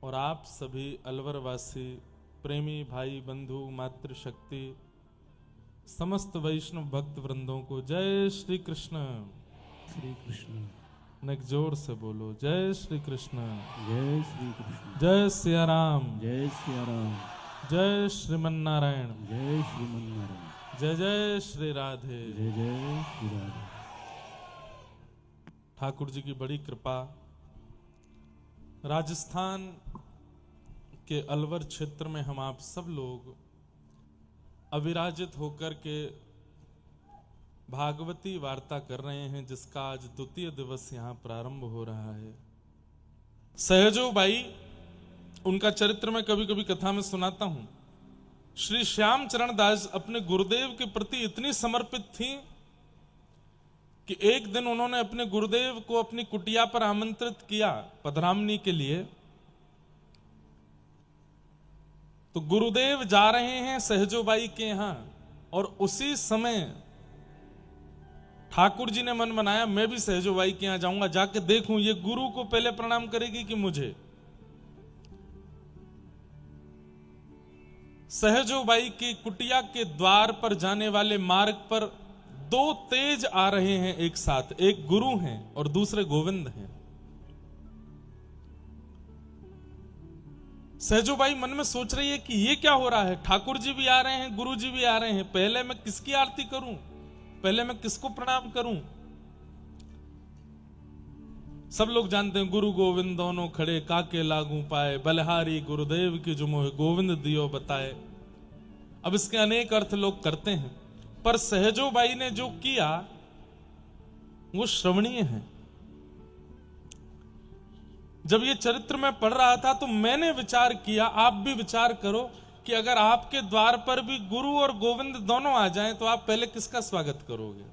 और आप सभी अलवर वासी प्रेमी भाई बंधु मातृशक्ति समस्त वैष्णव भक्त वृंदों को जय श्री कृष्ण। श्री कृष्ण। नेक जोर से बोलो जय श्री कृष्ण। जय श्री कृष्ण। जय सिया राम। जय सिया राम। जय श्रीमन नारायण। जय श्रीमन नारायण। जय जय श्री राधे। जय जय श्री राधे। ठाकुर जी की बड़ी कृपा, राजस्थान के अलवर क्षेत्र में हम आप सब लोग अविराजित होकर के भागवती वार्ता कर रहे हैं, जिसका आज द्वितीय दिवस यहां प्रारंभ हो रहा है। सहजो बाई, उनका चरित्र मैं कभी कभी कथा में सुनाता हूं। श्री श्याम चरण दास अपने गुरुदेव के प्रति इतनी समर्पित थी कि एक दिन उन्होंने अपने गुरुदेव को अपनी कुटिया पर आमंत्रित किया पधरामनी के लिए। तो गुरुदेव जा रहे हैं सहजोबाई के यहां, और उसी समय ठाकुर जी ने मन बनाया मैं भी सहजोबाई के यहां जाऊंगा, जाके देखूं ये गुरु को पहले प्रणाम करेगी कि मुझे। सहजोबाई की कुटिया के द्वार पर जाने वाले मार्ग पर दो तेज आ रहे हैं एक साथ, एक गुरु हैं और दूसरे गोविंद हैं। सहजोबाई मन में सोच रही है कि ये क्या हो रहा है, ठाकुर जी भी आ रहे हैं, गुरु जी भी आ रहे हैं, पहले मैं किसकी आरती करूं, पहले मैं किसको प्रणाम करूं। सब लोग जानते हैं गुरु गोविंद दोनों खड़े काके लागू पाए, बलिहारी गुरुदेव की जो मोह गोविंद दियो बताए। अब इसके अनेक अर्थ लोग करते हैं, पर सहजोबाई ने जो किया वो श्रवणीय है। जब ये चरित्र मैं पढ़ रहा था तो मैंने विचार किया, आप भी विचार करो कि अगर आपके द्वार पर भी गुरु और गोविंद दोनों आ जाएं तो आप पहले किसका स्वागत करोगे।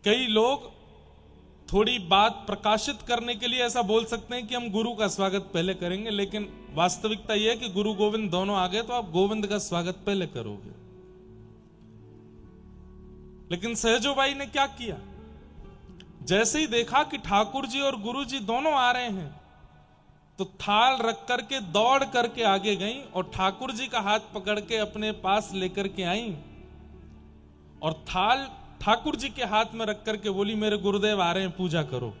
कई लोग थोड़ी बात प्रकाशित करने के लिए ऐसा बोल सकते हैं कि हम गुरु का स्वागत पहले करेंगे, लेकिन वास्तविकता यह है कि गुरु गोविंद दोनों आ गए तो आप गोविंद का स्वागत पहले करोगे। लेकिन सहजोबाई ने क्या किया, जैसे ही देखा कि ठाकुर जी और गुरु जी दोनों आ रहे हैं तो थाल रख करके दौड़ करके आगे गई और ठाकुर जी का हाथ पकड़ के अपने पास लेकर के आई और थाल ठाकुर जी के हाथ में रख करके बोली मेरे गुरुदेव आ रहे हैं, पूजा करो।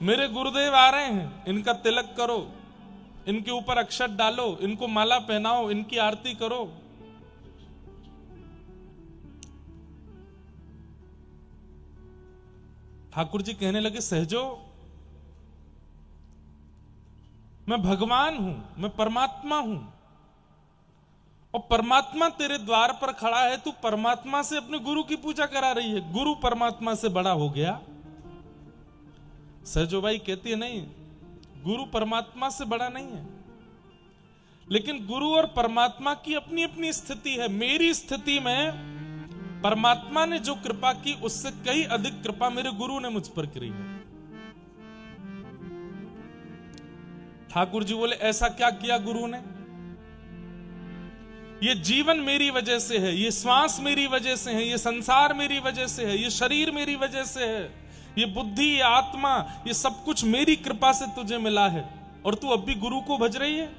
मेरे गुरुदेव आ रहे हैं, इनका तिलक करो, इनके ऊपर अक्षत डालो, इनको माला पहनाओ, इनकी आरती करो। ठाकुर जी कहने लगे सहजो, मैं भगवान हूं, मैं परमात्मा हूं, और परमात्मा तेरे द्वार पर खड़ा है, तू परमात्मा से अपने गुरु की पूजा करा रही है, गुरु परमात्मा से बड़ा हो गया। सहजोबाई कहती है नहीं, गुरु परमात्मा से बड़ा नहीं है, लेकिन गुरु और परमात्मा की अपनी अपनी स्थिति है। मेरी स्थिति में परमात्मा ने जो कृपा की उससे कई अधिक कृपा मेरे गुरु ने मुझ पर करी है। ठाकुर जी बोले ऐसा क्या किया गुरु ने, ये जीवन मेरी वजह से है, ये श्वास मेरी वजह से है, ये संसार मेरी वजह से है, ये शरीर मेरी वजह से है, ये बुद्धि, ये आत्मा, ये सब कुछ मेरी कृपा से तुझे मिला है, और तू अब भी गुरु को भज रही है।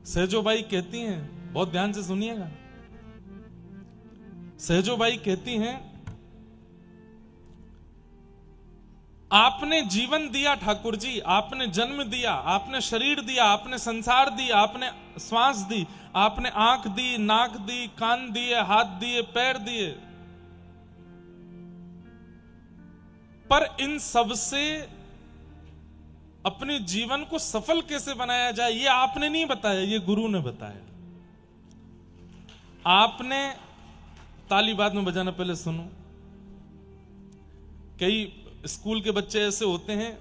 सहजोबाई कहती हैं, बहुत ध्यान से सुनिएगा, सहजोबाई कहती हैं आपने जीवन दिया ठाकुर जी, आपने जन्म दिया, आपने शरीर दिया, आपने संसार दिया, आपने श्वास दी, आपने आंख दी, नाक दी, कान दिए, हाथ दिए, पैर दिए, पर इन सब से अपने जीवन को सफल कैसे बनाया जाए ये आपने नहीं बताया, ये गुरु ने बताया। आपने ताली बाद में बजाना, पहले सुनो। कई स्कूल के बच्चे ऐसे होते हैं,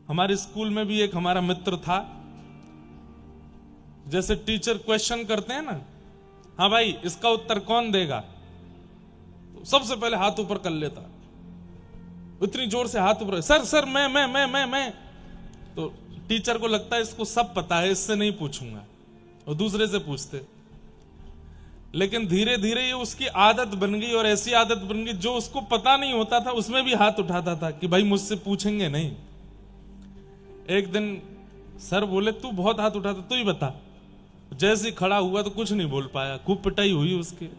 हमारे स्कूल में भी एक हमारा मित्र था, जैसे टीचर क्वेश्चन करते हैं ना, हाँ भाई इसका उत्तर कौन देगा, तो सबसे पहले हाथ ऊपर कर लेता, इतनी जोर से हाथ ऊपर, सर सर मैं। तो टीचर को लगता है इसको सब पता है, इससे नहीं पूछूंगा, और दूसरे से पूछते। लेकिन धीरे धीरे ये उसकी आदत बन गई, और ऐसी आदत बन गई जो उसको पता नहीं होता था उसमें भी हाथ उठाता था कि भाई मुझसे पूछेंगे नहीं। एक दिन सर बोले तू बहुत हाथ उठाता, तू ही बता। जैसे खड़ा हुआ तो कुछ नहीं बोल पाया, खूब पिटाई हुई उसकी।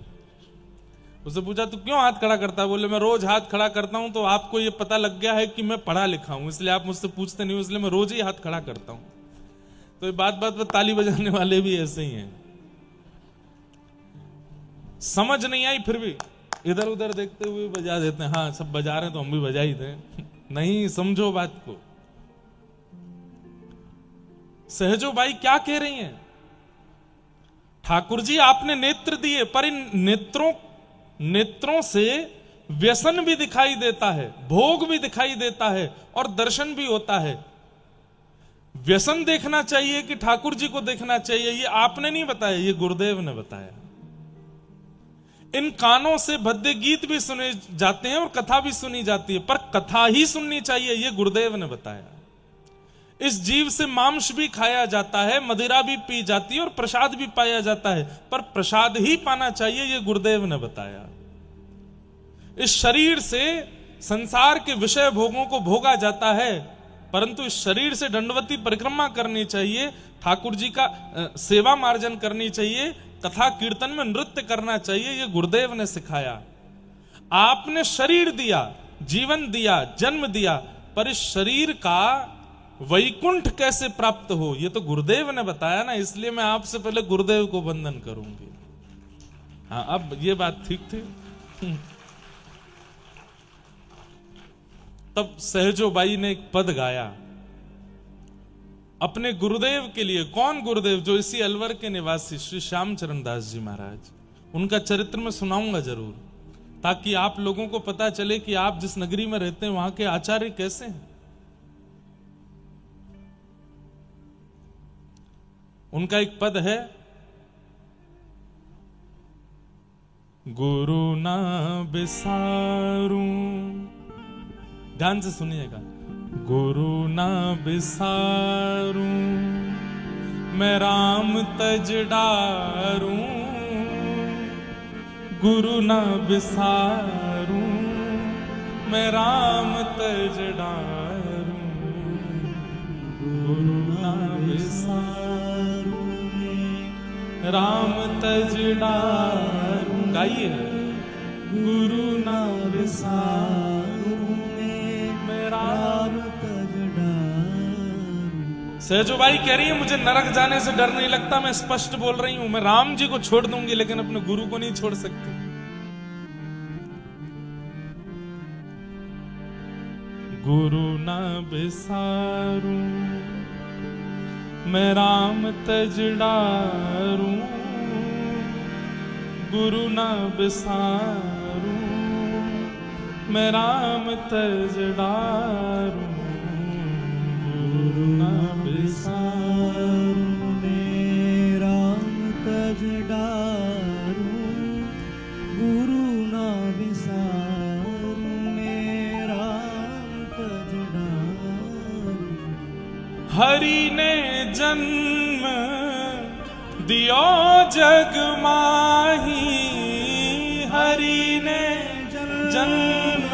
उससे पूछा तू क्यों हाथ खड़ा करता है? बोले मैं रोज हाथ खड़ा करता हूं, तो आपको ये पता लग गया है कि मैं पढ़ा लिखा हूं, इसलिए आप मुझसे पूछते नहीं हो, इसलिए मैं रोज ही हाथ खड़ा करता हूं। तो ये बात बात पर ताली बजाने वाले भी ऐसे ही हैं। समझ नहीं आई फिर भी इधर उधर देखते हुए बजा देते हैं। हाँ सब बजा रहे हैं तो हम भी बजा ही दें। नहीं, समझो बात को। सहजो बाई क्या कह रही हैं? ठाकुर जी आपने नेत्र दिए, पर इन नेत्रों से व्यसन भी दिखाई देता है, भोग भी दिखाई देता है, और दर्शन भी होता है। व्यसन देखना चाहिए कि ठाकुर जी को देखना चाहिए, ये आपने नहीं बताया, ये गुरुदेव ने बताया। इन कानों से भद्दे गीत भी सुने जाते हैं और कथा भी सुनी जाती है, पर कथा ही सुननी चाहिए, ये गुरुदेव ने बताया। इस जीव से मांस भी खाया जाता है, मदिरा भी पी जाती है और प्रसाद भी पाया जाता है, पर प्रसाद ही पाना चाहिए, ये गुरुदेव ने बताया। इस शरीर से संसार के विषय भोगों को भोगा जाता है, परंतु इस शरीर से दंडवती परिक्रमा करनी चाहिए, ठाकुर जी का सेवा मार्जन करनी चाहिए, कथा कीर्तन में नृत्य करना चाहिए, ये गुरुदेव ने सिखाया। आपने शरीर दिया, जीवन दिया, जन्म दिया, पर इस शरीर का वैकुंठ कैसे प्राप्त हो ये तो गुरुदेव ने बताया ना, इसलिए मैं आपसे पहले गुरुदेव को वंदन करूंगी। हाँ अब ये बात ठीक थी। तब सहजो बाई ने एक पद गाया अपने गुरुदेव के लिए। कौन गुरुदेव? जो इसी अलवर के निवासी श्री श्यामचरण दास जी महाराज। उनका चरित्र मैं सुनाऊंगा जरूर, ताकि आप लोगों को पता चले कि आप जिस नगरी में रहते हैं वहां के आचार्य कैसे हैं। उनका एक पद है, गुरु ना बिसारूं, ध्यान से सुनिएगा। गुरु ना बिसारूं मैं राम तज डारूं, गुरु ना बिसारूं मैं राम तज डारूं, गुरु ना बिसारूं राम तज डारूं। गाइए, गुरु ना बिसारूं मैं राम तज डारूं। सहजो बाई कह रही है मुझे नरक जाने से डर नहीं लगता, मैं स्पष्ट बोल रही हूं, मैं राम जी को छोड़ दूंगी लेकिन अपने गुरु को नहीं छोड़ सकती। गुरु ना बिसारूं मैं राम तज डारूं, गुरु ना बिसारूं मैं राम तज डारूं, गुरु ना बिसारूं मैं राम तज डारूं, गुरु ना बिसारूं मैं राम तज डारूं। हरि ने जन्म दियो जग माही, हरि ने जन्म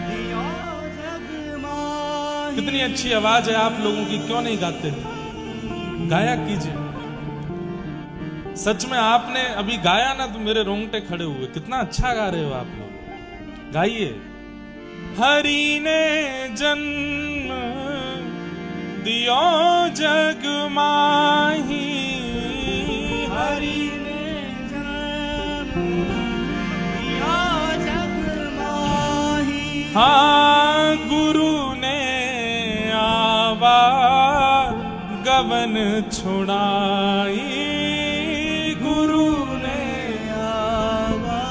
दियो जग माही। कितनी अच्छी आवाज है आप लोगों की, क्यों नहीं गाते? गाया कीजिए। सच में आपने अभी गाया ना तो मेरे रोंगटे खड़े हुए। कितना अच्छा गा रहे हो आप लोग, गाइए। हरि ने जन्म दियो जग माही, हरि ने जन्म दियो जग माही। हाँ गुरु ने आवा गवन छुड़ाई, गुरु ने आवा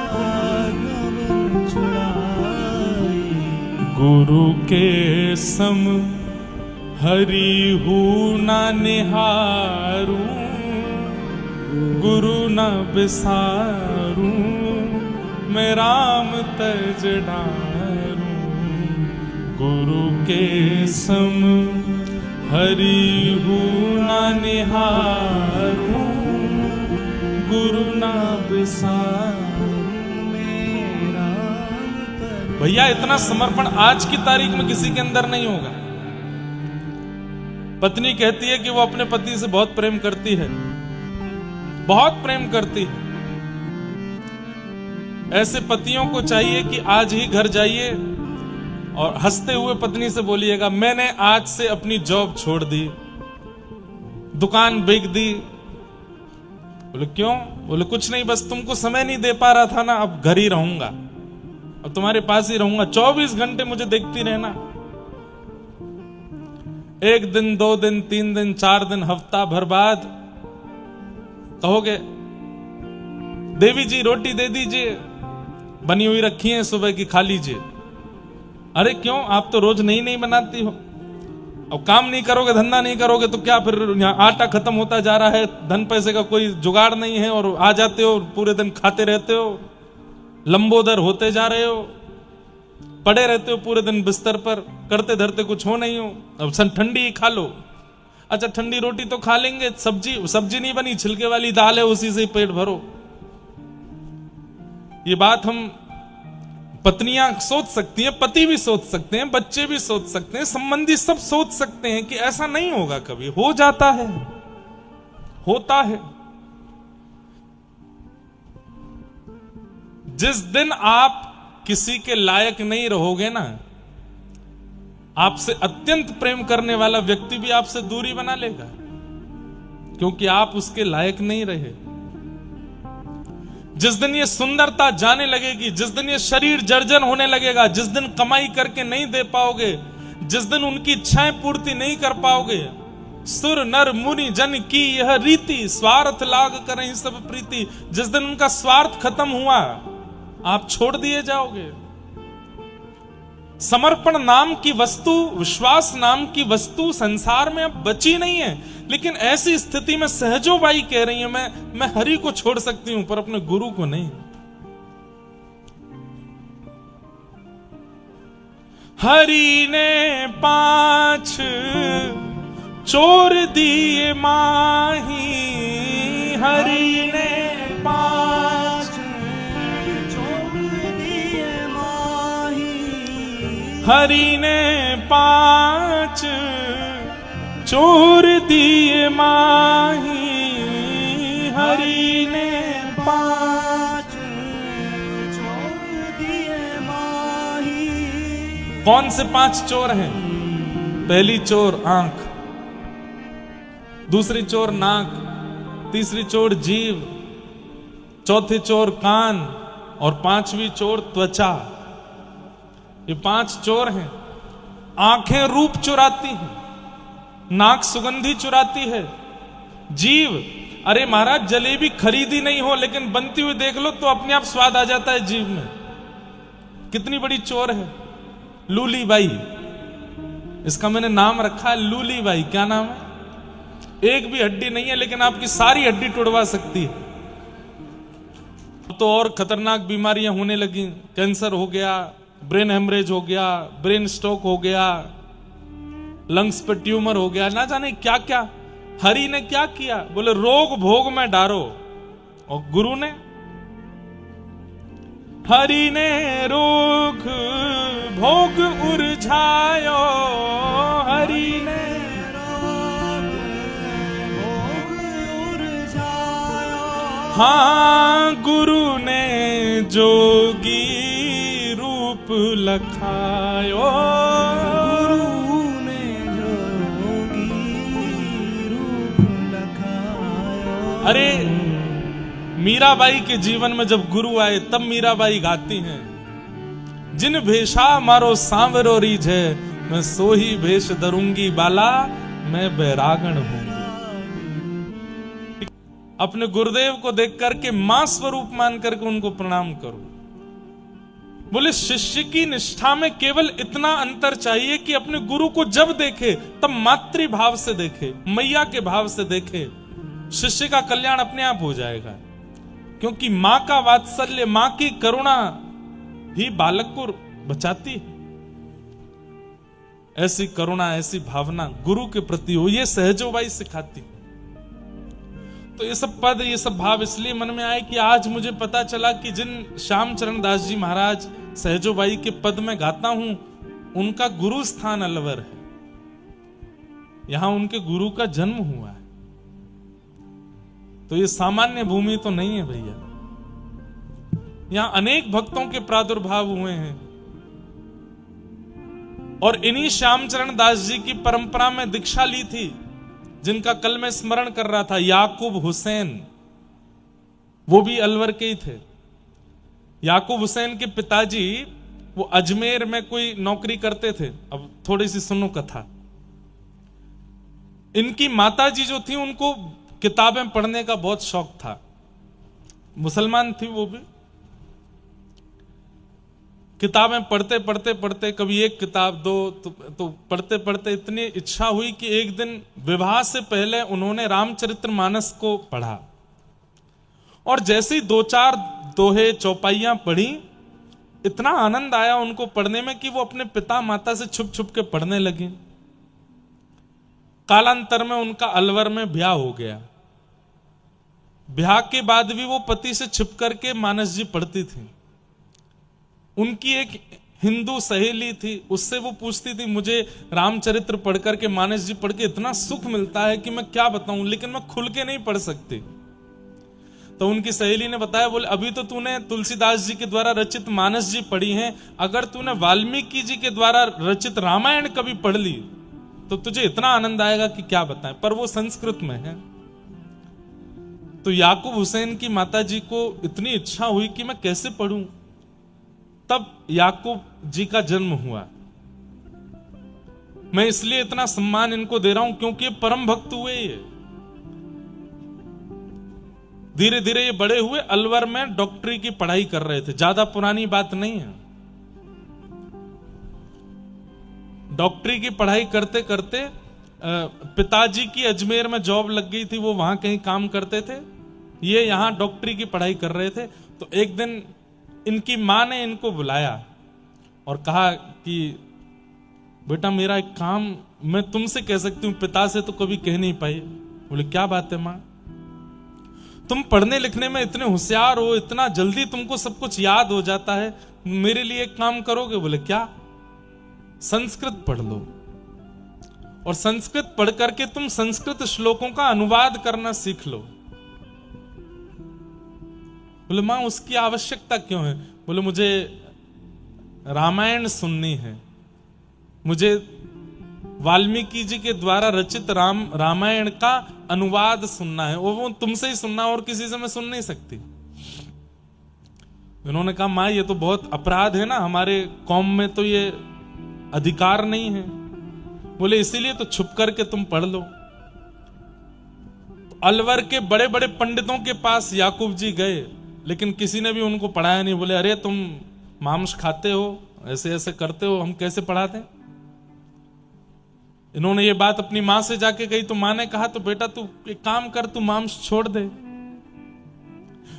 गवन छुड़ाई। गुरु के सम हरि हूँ ना निहारूं, गुरु ना बिसारूं मैं राम तज डारूं, गुरु के सम हरि हूँ ना निहारूं, गुरु ना भैया इतना समर्पण आज की तारीख में किसी के अंदर नहीं होगा। पत्नी कहती है कि वो अपने पति से बहुत प्रेम करती है, बहुत प्रेम करती है। ऐसे पतियों को चाहिए कि आज ही घर जाइए और हंसते हुए पत्नी से बोलिएगा, मैंने आज से अपनी जॉब छोड़ दी, दुकान बेच दी। बोले क्यों? बोले कुछ नहीं, बस तुमको समय नहीं दे पा रहा था ना, अब घर ही रहूंगा, अब तुम्हारे पास ही रहूंगा, 24 घंटे मुझे देखती रहना। 1 दिन 2 दिन 3 दिन 4 दिन हफ्ता भर बाद कहोगे, देवी जी रोटी दे दीजिए, बनी हुई रखी है, सुबह की खा लीजिए। अरे क्यों? आप तो रोज नई नई बनाती हो। अब काम नहीं करोगे, धंधा नहीं करोगे तो क्या, फिर यहाँ आटा खत्म होता जा रहा है, धन पैसे का कोई जुगाड़ नहीं है, और आ जाते हो पूरे दिन खाते रहते हो, लंबोदर होते जा रहे हो, पड़े रहते हो पूरे दिन बिस्तर पर, करते धरते कुछ हो नहीं हो। अब ठंडी ही खा लो। अच्छा ठंडी रोटी तो खा लेंगे, सब्जी नहीं बनी, छिलके वाली दाल है, उसी से ही पेट भरो। ये बात हम पत्नियां सोच सकती हैं, पति भी सोच सकते हैं, बच्चे भी सोच सकते हैं, संबंधी सब सोच सकते हैं कि ऐसा नहीं होगा कभी, हो जाता है, होता है। जिस दिन आप किसी के लायक नहीं रहोगे ना, आपसे अत्यंत प्रेम करने वाला व्यक्ति भी आपसे दूरी बना लेगा, क्योंकि आप उसके लायक नहीं रहे। जिस दिन ये सुंदरता जाने लगेगी, जिस दिन ये शरीर जर्जर होने लगेगा, जिस दिन कमाई करके नहीं दे पाओगे, जिस दिन उनकी इच्छाएं पूर्ति नहीं कर पाओगे, सुर नर मुनि जन की यह रीति, स्वार्थ लाग करहीं सब प्रीति, जिस दिन उनका स्वार्थ खत्म हुआ, आप छोड़ दिए जाओगे। समर्पण नाम की वस्तु, विश्वास नाम की वस्तु संसार में अब बची नहीं है। लेकिन ऐसी स्थिति में सहजो बाई कह रही है, मैं हरि को छोड़ सकती हूं पर अपने गुरु को नहीं। हरि ने 5 चोर दिए माही, हरि ने 5 चोर दिए माही, हरि ने 5 चोर दिए माही, हरि ने 5 चोर दिए माही। कौन से 5 चोर हैं? पहली चोर आंख, दूसरी चोर नाक, तीसरी चोर जीभ, चौथी चोर कान और 5वीं चोर त्वचा। ये 5 चोर हैं। आंखें रूप चुराती हैं, नाक सुगंधी चुराती है, जीव, अरे महाराज जलेबी खरीदी नहीं हो लेकिन बनती हुई देख लो तो अपने आप स्वाद आ जाता है जीव में। कितनी बड़ी चोर है। लूली बाई, इसका मैंने नाम रखा है लूली बाई। क्या नाम है? एक भी हड्डी नहीं है लेकिन आपकी सारी हड्डी टुड़वा सकती है। अब तो और खतरनाक बीमारियां होने लगी, कैंसर हो गया, ब्रेन हेमरेज हो गया, ब्रेन स्ट्रोक हो गया, लंग्स पे ट्यूमर हो गया, ना जाने क्या क्या। हरि ने क्या किया? बोले रोग भोग में डारो, और गुरु ने, हरि ने रोग भोग उरझायो, हरि ने रोग भोग उरझायो। हाँ गुरु ने जोगी रूप लखायो, अरे मीराबाई के जीवन में जब गुरु आए तब मीराबाई गाती हैं, जिन भेषा मारो सांवरो रीझ है, मैं सोही भेष धरूंगी बाला, मैं बैरागण हूंगी। अपने गुरुदेव को देख करके मां स्वरूप मान करके उनको प्रणाम करो। बोले शिष्य की निष्ठा में केवल इतना अंतर चाहिए कि अपने गुरु को जब देखे तब मातृभाव से देखे, मैया के भाव से देखे, शिष्य का कल्याण अपने आप हो जाएगा। क्योंकि मां का वात्सल्य, मां की करुणा ही बालक को बचाती है। ऐसी करुणा, ऐसी भावना गुरु के प्रति हो, ये सहजोबाई सिखाती। तो ये सब पद, ये सब भाव इसलिए मन में आए कि आज मुझे पता चला कि जिन श्याम चरण दास जी महाराज सहजोबाई के पद में गाता हूं, उनका गुरु स्थान अलवर है। यहां उनके गुरु का जन्म हुआ है। तो ये सामान्य भूमि तो नहीं है भैया। यहां अनेक भक्तों के प्रादुर्भाव हुए हैं और इन्हीं श्यामचरण दास जी की परंपरा में दीक्षा ली थी, जिनका कल मैं स्मरण कर रहा था, याकूब हुसैन। वो भी अलवर के ही थे। याकूब हुसैन के पिताजी वो अजमेर में कोई नौकरी करते थे। अब थोड़ी सी सुनो कथा। इनकी माताजी जो थी, उनको किताबें पढ़ने का बहुत शौक था। मुसलमान थी वो भी। किताबें पढ़ते पढ़ते पढ़ते, कभी एक किताब दो, तो पढ़ते पढ़ते इतनी इच्छा हुई कि एक दिन विवाह से पहले उन्होंने रामचरितमानस को पढ़ा। और जैसे ही 2-4 दोहे चौपाइयां पढ़ी, इतना आनंद आया उनको पढ़ने में कि वो अपने पिता माता से छुप छुप के पढ़ने लगे। कालांतर में उनका अलवर में ब्याह हो गया। ब्याह के बाद भी वो पति से छिप करके मानस जी पढ़ती थी। उनकी एक हिंदू सहेली थी, उससे वो पूछती थी, मुझे रामचरित्र पढ़ करके, मानस जी पढ़ के इतना सुख मिलता है कि मैं क्या बताऊं, लेकिन मैं खुल के नहीं पढ़ सकती। तो उनकी सहेली ने बताया, बोले अभी तो तूने तुलसीदास जी के द्वारा रचित मानस जी पढ़ी हैं, अगर तूने वाल्मीकि जी के द्वारा रचित रामायण कभी पढ़ ली तो तुझे इतना आनंद आएगा कि क्या बताएं। पर वो संस्कृत में है। तो याकूब हुसैन की माताजी को इतनी इच्छा हुई कि मैं कैसे पढ़ूं। तब याकूब जी का जन्म हुआ। मैं इसलिए इतना सम्मान इनको दे रहा हूं क्योंकि ये परम भक्त हुए। ये धीरे धीरे ये बड़े हुए, अलवर में डॉक्टरी की पढ़ाई कर रहे थे। ज्यादा पुरानी बात नहीं है। डॉक्टरी की पढ़ाई करते करते पिताजी की अजमेर में जॉब लग गई थी, वो वहां कहीं काम करते थे। ये यहां डॉक्टरी की पढ़ाई कर रहे थे। तो एक दिन इनकी मां ने इनको बुलाया और कहा कि बेटा, मेरा एक काम मैं तुमसे कह सकती हूं, पिता से तो कभी कह नहीं पाई। बोले क्या बात है मां? तुम पढ़ने लिखने में इतने होशियार हो, इतना जल्दी तुमको सब कुछ याद हो जाता है, मेरे लिए एक काम करोगे? बोले क्या? संस्कृत पढ़ लो, और संस्कृत पढ़ करके तुम संस्कृत श्लोकों का अनुवाद करना सीख लो। बोले मां, उसकी आवश्यकता क्यों है? बोले मुझे रामायण सुननी है, मुझे वाल्मीकि जी के द्वारा रचित रामायण का अनुवाद सुनना है, वो तुमसे ही सुनना, और किसी से मैं सुन नहीं सकती। उन्होंने कहा मां, ये तो बहुत अपराध है ना, हमारे कौम में तो ये अधिकार नहीं है। बोले इसीलिए तो छुप करके तुम पढ़ लो। तो अलवर के बड़े बड़े पंडितों के पास याकूब जी गए, लेकिन किसी ने भी उनको पढ़ाया नहीं। बोले अरे तुम मांस खाते हो, ऐसे ऐसे करते हो, हम कैसे पढ़ाते? इन्होंने ये बात अपनी मां से जाके कही, तो मां ने कहा तो बेटा तू एक काम कर, तू मांस छोड़ दे।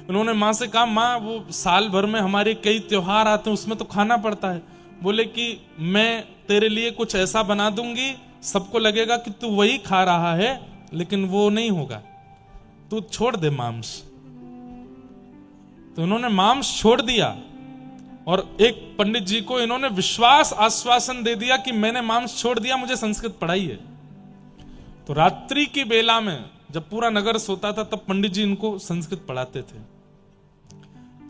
उन्होंने मां से कहा मां, वो साल भर में हमारे कई त्योहार आते हैं, उसमें तो खाना पड़ता है। बोले कि मैं तेरे लिए कुछ ऐसा बना दूंगी, सबको लगेगा कि तू वही खा रहा है, लेकिन वो नहीं होगा, तू छोड़ दे मांस। तो इन्होंने मांस छोड़ दिया, और एक पंडित जी को इन्होंने विश्वास आश्वासन दे दिया कि मैंने मांस छोड़ दिया, मुझे संस्कृत पढ़ाई है। तो रात्रि की बेला में जब पूरा नगर सोता था, तब पंडित जी इनको संस्कृत पढ़ाते थे।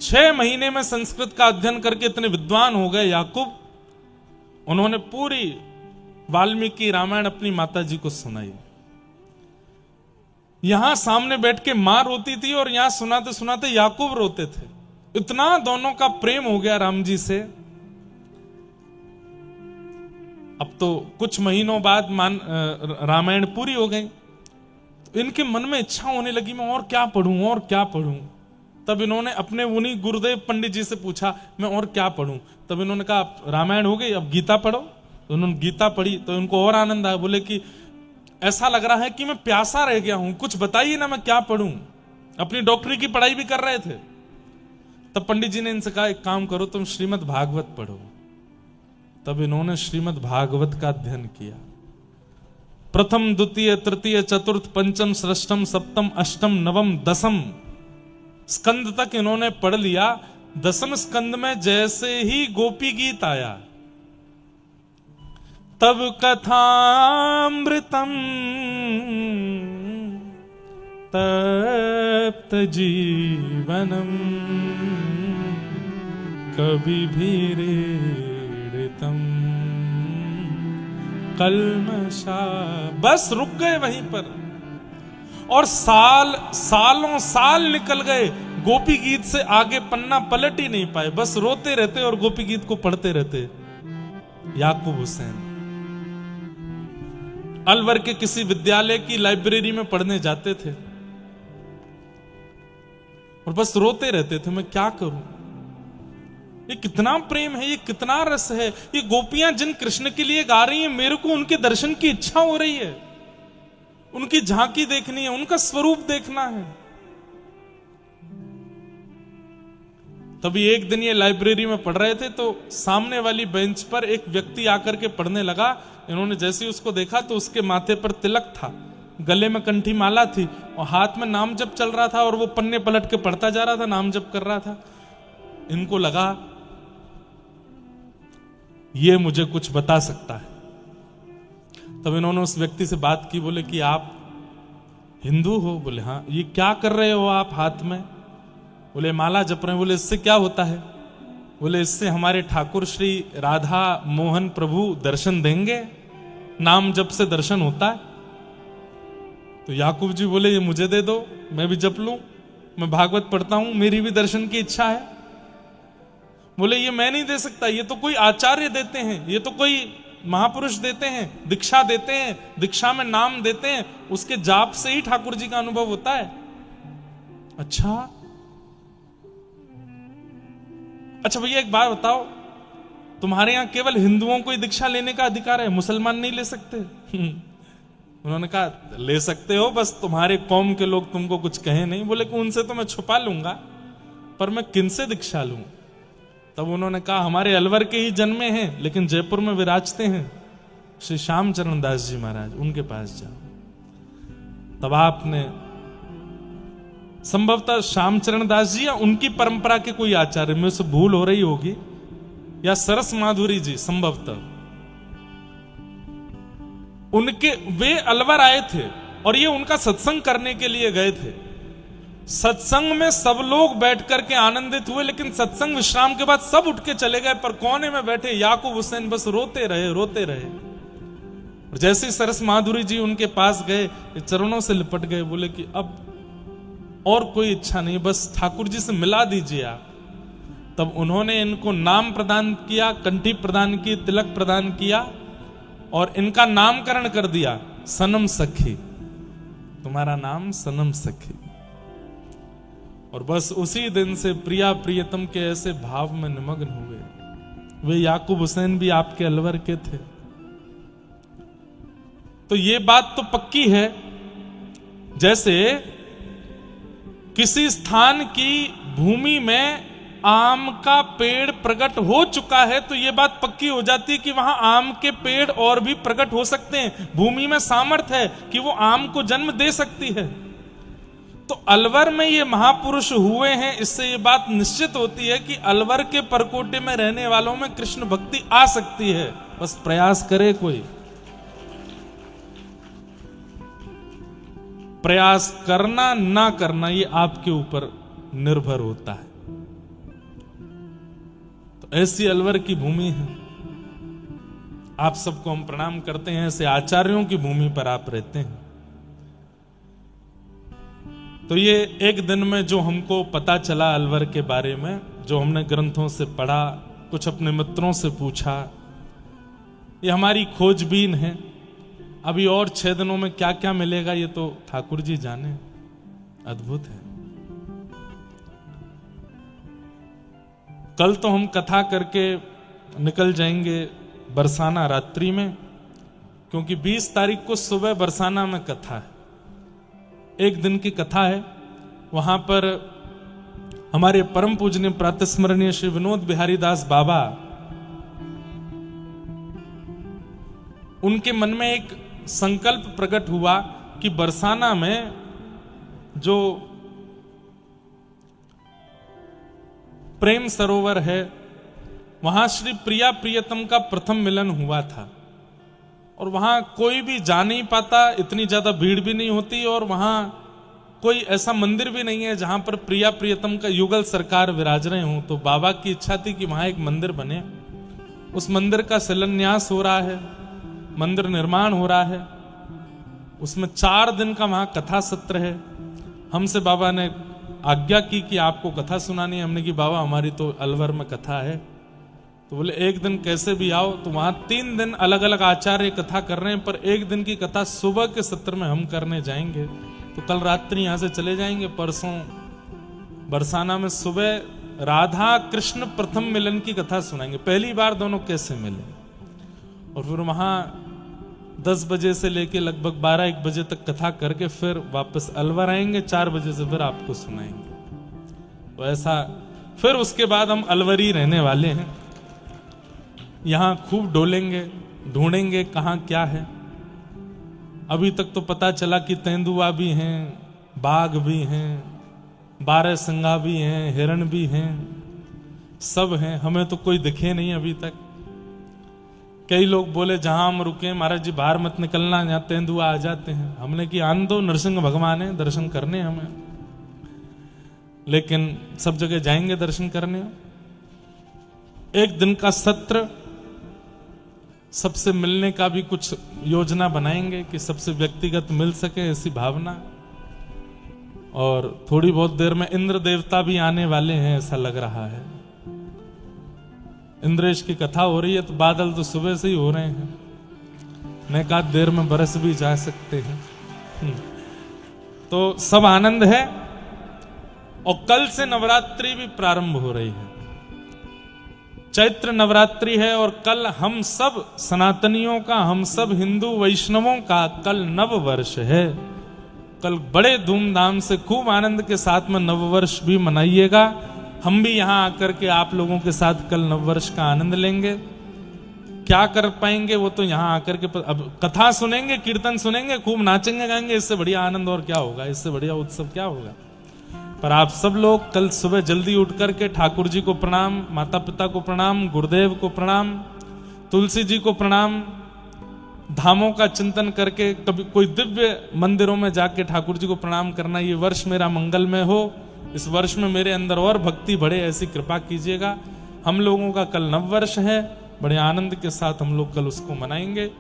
6 महीने में संस्कृत का अध्ययन करके इतने विद्वान हो गए याकूब। उन्होंने पूरी वाल्मीकि रामायण अपनी माता जी को सुनाई। यहां सामने बैठ के मां रोती थी, और यहां सुनाते सुनाते याकूब रोते थे। इतना दोनों का प्रेम हो गया राम जी से। अब तो कुछ महीनों बाद रामायण पूरी हो गई। तो इनके मन में इच्छा होने लगी, मैं और क्या पढ़ूं, और क्या पढ़ूं। तब इन्होंने अपने उन्हीं गुरुदेव पंडित जी से पूछा, मैं और क्या पढ़ूं। तब इन्होंने कहा रामायण हो गई, अब गीता पढ़ो। तो उन्होंने गीता पढ़ी, तो इनको और आनंद आया। बोले कि ऐसा लग रहा है कि मैं प्यासा रह गया हूं, कुछ बताइए ना मैं क्या पढ़ूं। अपनी डॉक्टरी की पढ़ाई भी कर रहे थे। तब पंडित जी ने इनसे कहा एक काम करो, तुम श्रीमद् भागवत पढ़ो। तब इन्होंने श्रीमद् भागवत का अध्ययन किया। प्रथम द्वितीय तृतीय चतुर्थ पंचम षष्ठम सप्तम अष्टम नवम दसम स्कंद तक इन्होंने पढ़ लिया। दसम स्कंद में जैसे ही गोपी गीत आया, तब कथामृतम तप्त जीवनम कभी भी रेड़ितम कल्मषा। बस रुक गए वहीं पर, और सालों साल निकल गए, गोपी गीत से आगे पन्ना पलट ही नहीं पाए, बस रोते रहते और गोपी गीत को पढ़ते रहते। याकूब हुसैन अलवर के किसी विद्यालय की लाइब्रेरी में पढ़ने जाते थे और बस रोते रहते थे, मैं क्या करूं, ये कितना प्रेम है, ये कितना रस है, ये गोपियां जिन कृष्ण के लिए गा रही हैं, मेरे को उनके दर्शन की इच्छा हो रही है, उनकी झांकी देखनी है, उनका स्वरूप देखना है। तभी एक दिन ये लाइब्रेरी में पढ़ रहे थे तो सामने वाली बेंच पर एक व्यक्ति आकर के पढ़ने लगा। इन्होंने जैसे ही उसको देखा तो उसके माथे पर तिलक था, गले में कंठी माला थी और हाथ में नाम जप चल रहा था और वो पन्ने पलट के पढ़ता जा रहा था, नाम जप कर रहा था। इनको लगा ये मुझे कुछ बता सकता है। तब इन्होंने उस व्यक्ति से बात की, बोले कि आप हिंदू हो? बोले हाँ। ये क्या कर रहे हो आप हाथ में? बोले माला जप रहे हैं। बोले इससे क्या होता है? बोले इससे हमारे ठाकुर श्री राधा मोहन प्रभु दर्शन देंगे, नाम जप से दर्शन होता है। तो याकूब जी बोले ये मुझे दे दो, मैं भी जप लूं, मैं भागवत पढ़ता हूं, मेरी भी दर्शन की इच्छा है। बोले ये मैं नहीं दे सकता, ये तो कोई आचार्य देते हैं, ये तो कोई महापुरुष देते हैं, दीक्षा देते हैं, दीक्षा में नाम देते हैं, उसके जाप से ही ठाकुर जी का अनुभव होता है। अच्छा भैया एक बात बताओ, तुम्हारे यहां केवल हिंदुओं को ही दीक्षा लेने का अधिकार है, मुसलमान नहीं ले सकते? उन्होंने कहा ले सकते हो, बस तुम्हारे कौम के लोग तुमको कुछ कहे नहीं। बोले कि उनसे तो मैं छुपा लूंगा, पर मैं किनसे दीक्षा लूं? तब उन्होंने कहा हमारे अलवर के ही जन्मे हैं लेकिन जयपुर में विराजते हैं श्री श्यामचरण दास जी महाराज, उनके पास जाओ। तब आपने संभवतः श्यामचरण दास जी या उनकी परंपरा के कोई आचार्य, में से भूल हो रही होगी, या सरस माधुरी जी संभवतः, उनके वे अलवर आए थे और ये उनका सत्संग करने के लिए गए थे। सत्संग में सब लोग बैठ करके आनंदित हुए, लेकिन सत्संग विश्राम के बाद सब उठ के चले गए, पर कोने में बैठे याकूब हुसैन बस रोते रहे रोते रहे। और जैसे ही सरस माधुरी जी उनके पास गए, चरणों से लिपट गए, बोले कि अब और कोई इच्छा नहीं, बस ठाकुर जी से मिला दीजिए आप। तब उन्होंने इनको नाम प्रदान किया, कंठी प्रदान की, तिलक प्रदान किया और इनका नामकरण कर दिया सनम सखी, तुम्हारा नाम सनम सखी। और बस उसी दिन से प्रिया प्रियतम के ऐसे भाव में निमग्न हो गए। वे याकूब हुसैन भी आपके अलवर के थे। तो ये बात तो पक्की है, जैसे किसी स्थान की भूमि में आम का पेड़ प्रकट हो चुका है तो यह बात पक्की हो जाती है कि वहां आम के पेड़ और भी प्रकट हो सकते हैं, भूमि में सामर्थ्य है कि वो आम को जन्म दे सकती है। तो अलवर में ये महापुरुष हुए हैं, इससे ये बात निश्चित होती है कि अलवर के परकोटे में रहने वालों में कृष्ण भक्ति आ सकती है, बस प्रयास करे कोई। प्रयास करना ना करना ये आपके ऊपर निर्भर होता है। तो ऐसी अलवर की भूमि है, आप सबको हम प्रणाम करते हैं, ऐसे आचार्यों की भूमि पर आप रहते हैं। तो ये एक दिन में जो हमको पता चला अलवर के बारे में, जो हमने ग्रंथों से पढ़ा, कुछ अपने मित्रों से पूछा, ये हमारी खोजबीन है। अभी और 6 दिनों में क्या क्या मिलेगा ये तो ठाकुर जी जाने, अद्भुत है। कल तो हम कथा करके निकल जाएंगे बरसाना रात्रि में, क्योंकि 20 तारीख को सुबह बरसाना में कथा है, एक दिन की कथा है। वहां पर हमारे परम पूजनीय प्रातस्मरणीय श्री विनोद बिहारी दास बाबा, उनके मन में एक संकल्प प्रकट हुआ कि बरसाना में जो प्रेम सरोवर है वहां श्री प्रिया प्रियतम का प्रथम मिलन हुआ था, और वहां कोई भी जा नहीं पाता, इतनी ज्यादा भीड़ भी नहीं होती, और वहां कोई ऐसा मंदिर भी नहीं है जहां पर प्रिया प्रियतम का युगल सरकार विराज रहे हों। तो बाबा की इच्छा थी कि वहां एक मंदिर बने। उस मंदिर का शिलान्यास हो रहा है, मंदिर निर्माण हो रहा है, उसमें 4 दिन का वहां कथा सत्र है। हमसे बाबा ने आज्ञा की कि आपको कथा सुनानी है। हमने की बाबा हमारी तो अलवर में कथा है। तो बोले एक दिन कैसे भी आओ। तो वहां 3 दिन अलग अलग आचार्य कथा कर रहे हैं, पर एक दिन की कथा सुबह के सत्र में हम करने जाएंगे। तो कल रात्रि यहां से चले जाएंगे, परसों बरसाना में सुबह राधा कृष्ण प्रथम मिलन की कथा सुनाएंगे, पहली बार दोनों कैसे मिले। और फिर वहां 10 बजे से लेके लगभग 12-1 बजे तक कथा करके फिर वापस अलवर आएंगे, 4 बजे से फिर आपको सुनाएंगे। तो ऐसा फिर उसके बाद हम अलवर ही रहने वाले हैं, यहां खूब डोलेंगे, ढूंढेंगे कहां क्या है। अभी तक तो पता चला कि तेंदुआ भी हैं, बाघ भी हैं, 12 सिंगा भी हैं, हिरण भी हैं, सब हैं। हमें तो कोई दिखे नहीं अभी तक। कई लोग बोले जहां हम रुके महाराज जी बाहर मत निकलना, यहां तेंदुआ आ जाते हैं। हमने कि आन दो, नरसिंह भगवान है, दर्शन करने हमें, लेकिन सब जगह जाएंगे दर्शन करने। एक दिन का सत्र, सबसे मिलने का भी कुछ योजना बनाएंगे कि सबसे व्यक्तिगत मिल सके, ऐसी भावना। और थोड़ी बहुत देर में इंद्र देवता भी आने वाले हैं ऐसा लग रहा है। इंद्रेश की कथा हो रही है तो बादल तो सुबह से ही हो रहे हैं, मैं कहा देर में बरस भी जा सकते हैं। तो सब आनंद है। और कल से नवरात्रि भी प्रारंभ हो रही है, चैत्र नवरात्रि है। और कल हम सब सनातनियों का, हम सब हिंदू वैष्णवों का कल नव वर्ष है। कल बड़े धूमधाम से खूब आनंद के साथ में नव वर्ष भी मनाइएगा। हम भी यहां आकर के आप लोगों के साथ कल नव वर्ष का आनंद लेंगे। क्या कर पाएंगे वो तो यहां आकर के अब कथा सुनेंगे, कीर्तन सुनेंगे, खूब नाचेंगे गाएंगे, इससे बढ़िया आनंद और क्या होगा, इससे बढ़िया उत्सव क्या होगा। पर आप सब लोग कल सुबह जल्दी उठ करके ठाकुर जी को प्रणाम, माता पिता को प्रणाम, गुरुदेव को प्रणाम, तुलसी जी को प्रणाम, धामों का चिंतन करके कभी कोई दिव्य मंदिरों में जाके ठाकुर जी को प्रणाम करना। ये वर्ष मेरा मंगलमय हो, इस वर्ष में मेरे अंदर और भक्ति बढ़े, ऐसी कृपा कीजिएगा। हम लोगों का कल नव वर्ष है, बड़े आनंद के साथ हम लोग कल उसको मनाएंगे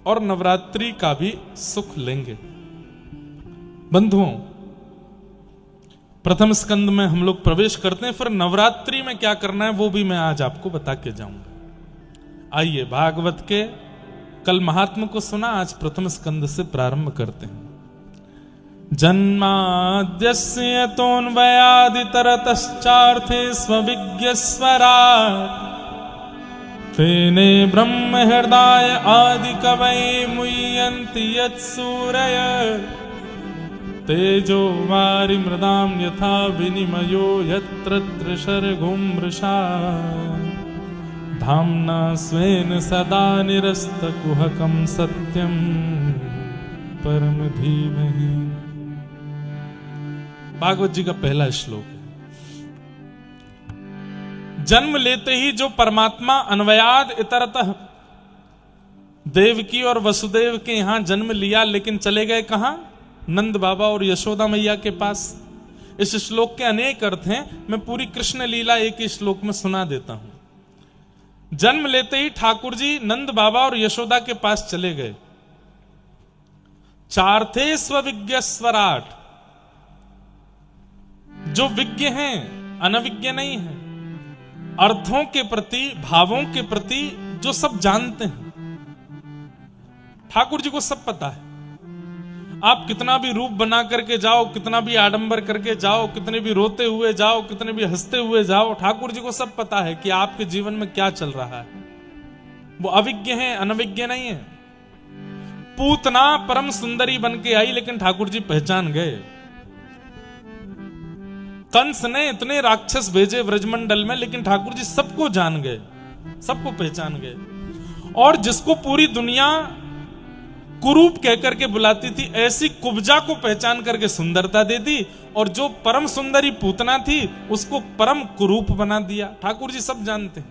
और नवरात्रि का भी सुख लेंगे। बंधुओं, प्रथम स्कंद में हम लोग प्रवेश करते हैं, फिर नवरात्रि में क्या करना है वो भी मैं आज आपको बता के जाऊंगा। आइए भागवत के कल महात्मा को सुना, आज प्रथम स्कंद से प्रारंभ करते हैं। जन्माद्यस्य तोन्वयादितरतश्चार्थे स्वविज्ञस्वराट् तेने ब्रह्म हृदय आदि कवये मुह्यन्ति यत्सूरय तेजो वारि मृदां यथा विनिमयो यत्र त्रिशर्गो मृषा धाम्ना स्वेन सदा निरस्तकुहकं सत्यं परम धीमहि। भागवत जी का पहला श्लोक है। जन्म लेते ही जो परमात्मा अन्वयाद इतरतः देवकी और वसुदेव के यहां जन्म लिया, लेकिन चले गए कहां? नंद बाबा और यशोदा मैया के पास। इस श्लोक के अनेक अर्थ हैं, मैं पूरी कृष्ण लीला एक ही श्लोक में सुना देता हूं। जन्म लेते ही ठाकुर जी नंद बाबा और यशोदा के पास चले गए। चार्थे स्वविज्ञ स्वराट, जो विज्ञ हैं, अनविज्ञ नहीं है, अर्थों के प्रति, भावों के प्रति जो सब जानते हैं। ठाकुर जी को सब पता है। आप कितना भी रूप बना करके जाओ, कितना भी आडंबर करके जाओ, कितने भी रोते हुए जाओ, कितने भी हंसते हुए जाओ, ठाकुर जी को सब पता है कि आपके जीवन में क्या चल रहा है। वो अविज्ञ हैं, अनविज्ञ नहीं है। पूतना परम सुंदरी बन के आई, लेकिन ठाकुर जी पहचान गए। कंस ने इतने राक्षस भेजे व्रजमंडल में, लेकिन ठाकुर जी सबको जान गए, सबको पहचान गए। और जिसको पूरी दुनिया कुरूप कहकर के बुलाती थी, ऐसी कुब्जा को पहचान करके सुंदरता दे दी, और जो परम सुंदरी पूतना थी उसको परम कुरूप बना दिया। ठाकुर जी सब जानते हैं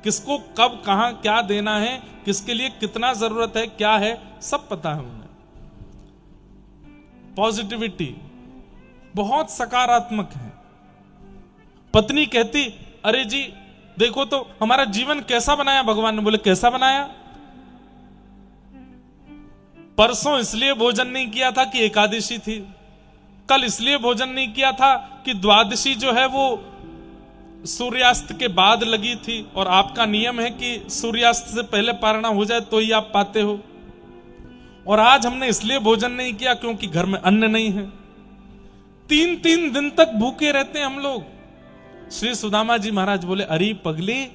किसको कब कहां क्या देना है, किसके लिए कितना जरूरत है, क्या है, सब पता है उन्हें। पॉजिटिविटी बहुत सकारात्मक है। पत्नी कहती, अरे जी देखो तो हमारा जीवन कैसा बनाया भगवान ने। बोले कैसा बनाया? परसों इसलिए भोजन नहीं किया था कि एकादशी थी, कल इसलिए भोजन नहीं किया था कि द्वादशी जो है वो सूर्यास्त के बाद लगी थी, और आपका नियम है कि सूर्यास्त से पहले पारणा हो जाए तो ही आप पाते हो। और आज हमने इसलिए भोजन नहीं किया क्योंकि घर में अन्न नहीं है। 3-3 दिन तक भूखे रहते हैं हम लोग। श्री सुदामा जी महाराज बोले, अरे पगली,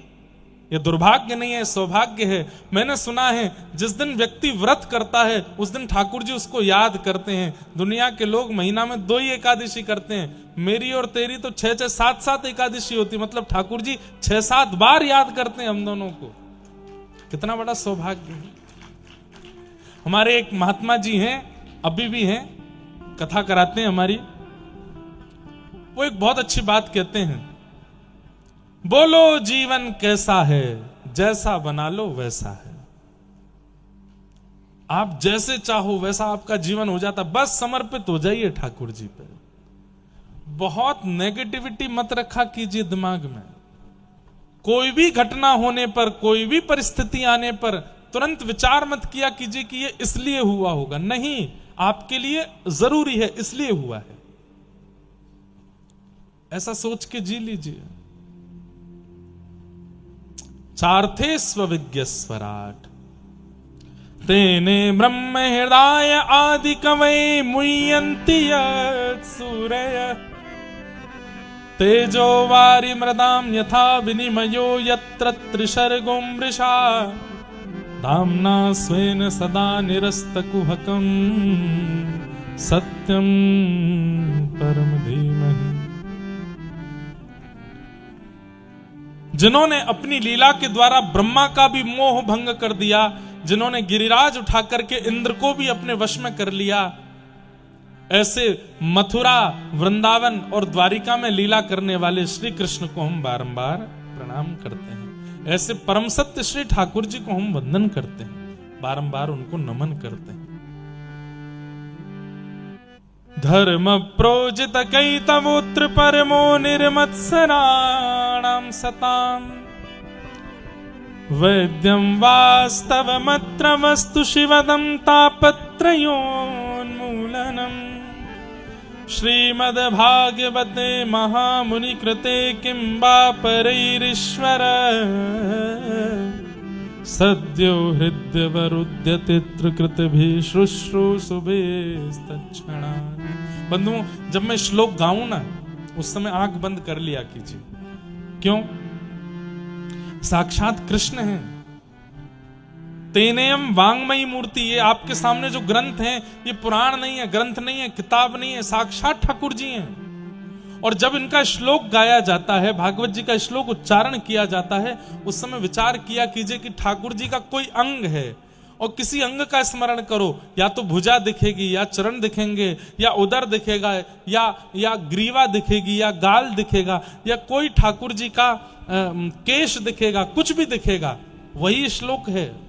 ये दुर्भाग्य नहीं है, सौभाग्य है। मैंने सुना है जिस दिन व्यक्ति व्रत करता है उस दिन ठाकुर जी उसको याद करते हैं। दुनिया के लोग महीना में 2 ही एकादशी करते हैं, मेरी और तेरी तो 6-6, 7-7 एकादशी होती, मतलब ठाकुर जी 6-7 बार याद करते हैं हम दोनों को। कितना बड़ा सौभाग्य है। हमारे एक महात्मा जी हैं, अभी भी हैं, कथा कराते हैं हमारी। वो एक बहुत अच्छी बात कहते हैं, बोलो जीवन कैसा है, जैसा बना लो वैसा है। आप जैसे चाहो वैसा आपका जीवन हो जाता, बस समर्पित हो जाइए ठाकुर जी पे। बहुत नेगेटिविटी मत रखा कीजिए दिमाग में। कोई भी घटना होने पर, कोई भी परिस्थिति आने पर तुरंत विचार मत किया कीजिए कि ये इसलिए हुआ होगा। नहीं, आपके लिए जरूरी है इसलिए हुआ है, ऐसा सोच के जी लीजिए। चार्थे स्वविज्ञ स्वराट तेने ब्रह्म हृदय आदि कवये मुह्यन्ति सूरय तेजो वारि मृदाम यथा विनिमयो यत्र त्रिशर्गो मृषा धाम्ना स्वेन सदा निरस्तकुहकं सत्यं परम धीमहि। जिन्होंने अपनी लीला के द्वारा ब्रह्मा का भी मोह भंग कर दिया, जिन्होंने गिरिराज उठा करके इंद्र को भी अपने वश में कर लिया, ऐसे मथुरा, वृंदावन और द्वारिका में लीला करने वाले श्री कृष्ण को हम बारंबार प्रणाम करते हैं। ऐसे परम सत्य श्री ठाकुर जी को हम वंदन करते हैं, बारंबार उनको नमन करते हैं। धर्म प्रोजित कैतवोत्र परमो निर्मत्सराणां सताम् वैद्यं वास्तवमत्र वस्तु शिवदं तापत्रयोन्मूलनम् श्रीमद्भागवते महामुनिकृते किं वा परैरीश्वर सद्यो हृदयवरुध्यते त्रिकृतभिः शुश्रूषुभिस्तत्क्षणात्। बंधुओं, जब मैं श्लोक गाऊं ना उस समय आंख बंद कर लिया कीजिए। क्यों? साक्षात कृष्ण हैं। तेनेयम वांगमयी मूर्ति, ये आपके सामने जो ग्रंथ हैं ये पुराण नहीं है, ग्रंथ नहीं है, किताब नहीं है, साक्षात ठाकुर जी हैं। और जब इनका श्लोक गाया जाता है, भागवत जी का श्लोक उच्चारण किया जाता है, उस समय विचार किया कीजिए कि ठाकुर जी का कोई अंग है और किसी अंग का स्मरण करो। या तो भुजा दिखेगी, या चरण दिखेंगे, या उदर दिखेगा, या ग्रीवा दिखेगी, या गाल दिखेगा, या कोई ठाकुर जी का केश दिखेगा, कुछ भी दिखेगा, वही श्लोक है।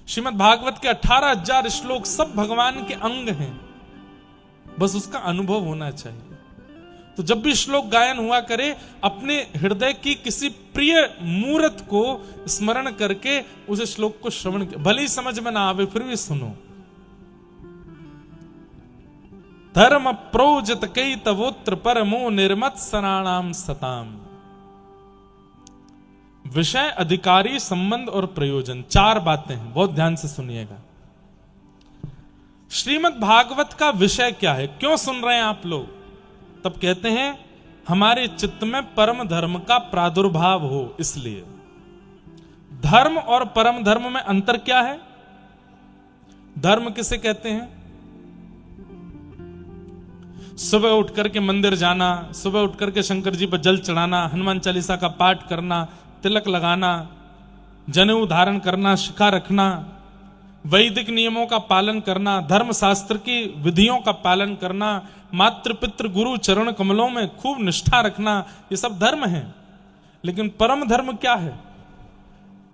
श्रीमद् भागवत के 18,000 श्लोक सब भगवान के अंग हैं, बस उसका अनुभव होना चाहिए। तो जब भी श्लोक गायन हुआ करे, अपने हृदय की किसी प्रिय मूर्त को स्मरण करके उस श्लोक को श्रवण, भले ही समझ में ना आवे फिर भी सुनो। धर्म प्रोजित कैतवोत्र परमो निर्मत्सराणां सताम्। विषय, अधिकारी, संबंध और प्रयोजन, 4 बातें हैं, बहुत ध्यान से सुनिएगा। श्रीमद् भागवत का विषय क्या है, क्यों सुन रहे हैं आप लोग? तब कहते हैं हमारे चित्त में परम धर्म का प्रादुर्भाव हो, इसलिए। धर्म और परम धर्म में अंतर क्या है? धर्म किसे कहते हैं? सुबह उठ करके मंदिर जाना, सुबह उठ करके शंकर जी पर जल चढ़ाना, हनुमान चालीसा का पाठ करना, तिलक लगाना, जनेऊ धारण करना, शिखा रखना, वैदिक नियमों का पालन करना, धर्म शास्त्र की विधियों का पालन करना, मातृ पितृ गुरु चरण कमलों में खूब निष्ठा रखना, ये सब धर्म है। लेकिन परम धर्म क्या है?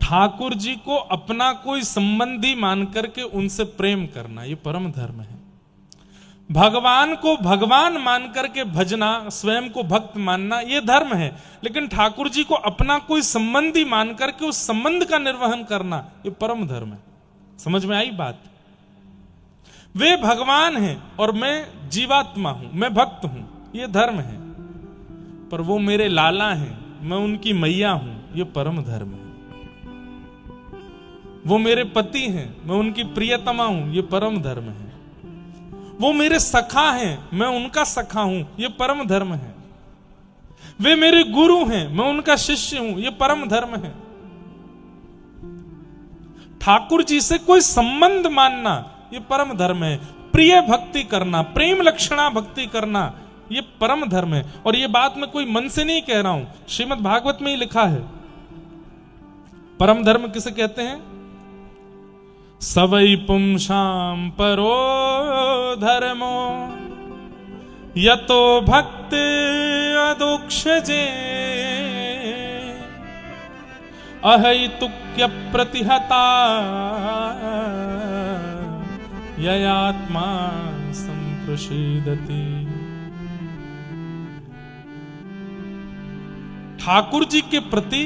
ठाकुर जी को अपना कोई संबंधी मान करके उनसे प्रेम करना, ये परम धर्म है। भगवान को भगवान मान करके भजना, स्वयं को भक्त मानना, ये धर्म है। लेकिन ठाकुर जी को अपना कोई संबंधी मान करके उस संबंध का निर्वहन करना, ये परम धर्म है। समझ में आई बात? वे भगवान हैं और मैं जीवात्मा हूं, मैं भक्त हूं, ये धर्म है। पर वो मेरे लाला हैं, मैं उनकी मैया हूं, ये परम धर्म है। वो मेरे पति हैं, मैं उनकी प्रियतमा हूं, ये परम धर्म है। वो मेरे सखा हैं, मैं उनका सखा हूं, ये परम धर्म है। वे मेरे गुरु हैं, मैं उनका शिष्य हूं, ये परम धर्म है। ठाकुर जी से कोई संबंध मानना, ये परम धर्म है। प्रिय भक्ति करना, प्रेम लक्षणा भक्ति करना, ये परम धर्म है। और ये बात मैं कोई मन से नहीं कह रहा हूं, श्रीमद् भागवत में ही लिखा है। परम धर्म किसे कहते हैं? सवै पुंसाम परो धर्मो यतो भक्ति अदोक्षजे अहैतुक्य प्रतिहता ययात्मा संप्रसीदति। ठाकुर जी के प्रति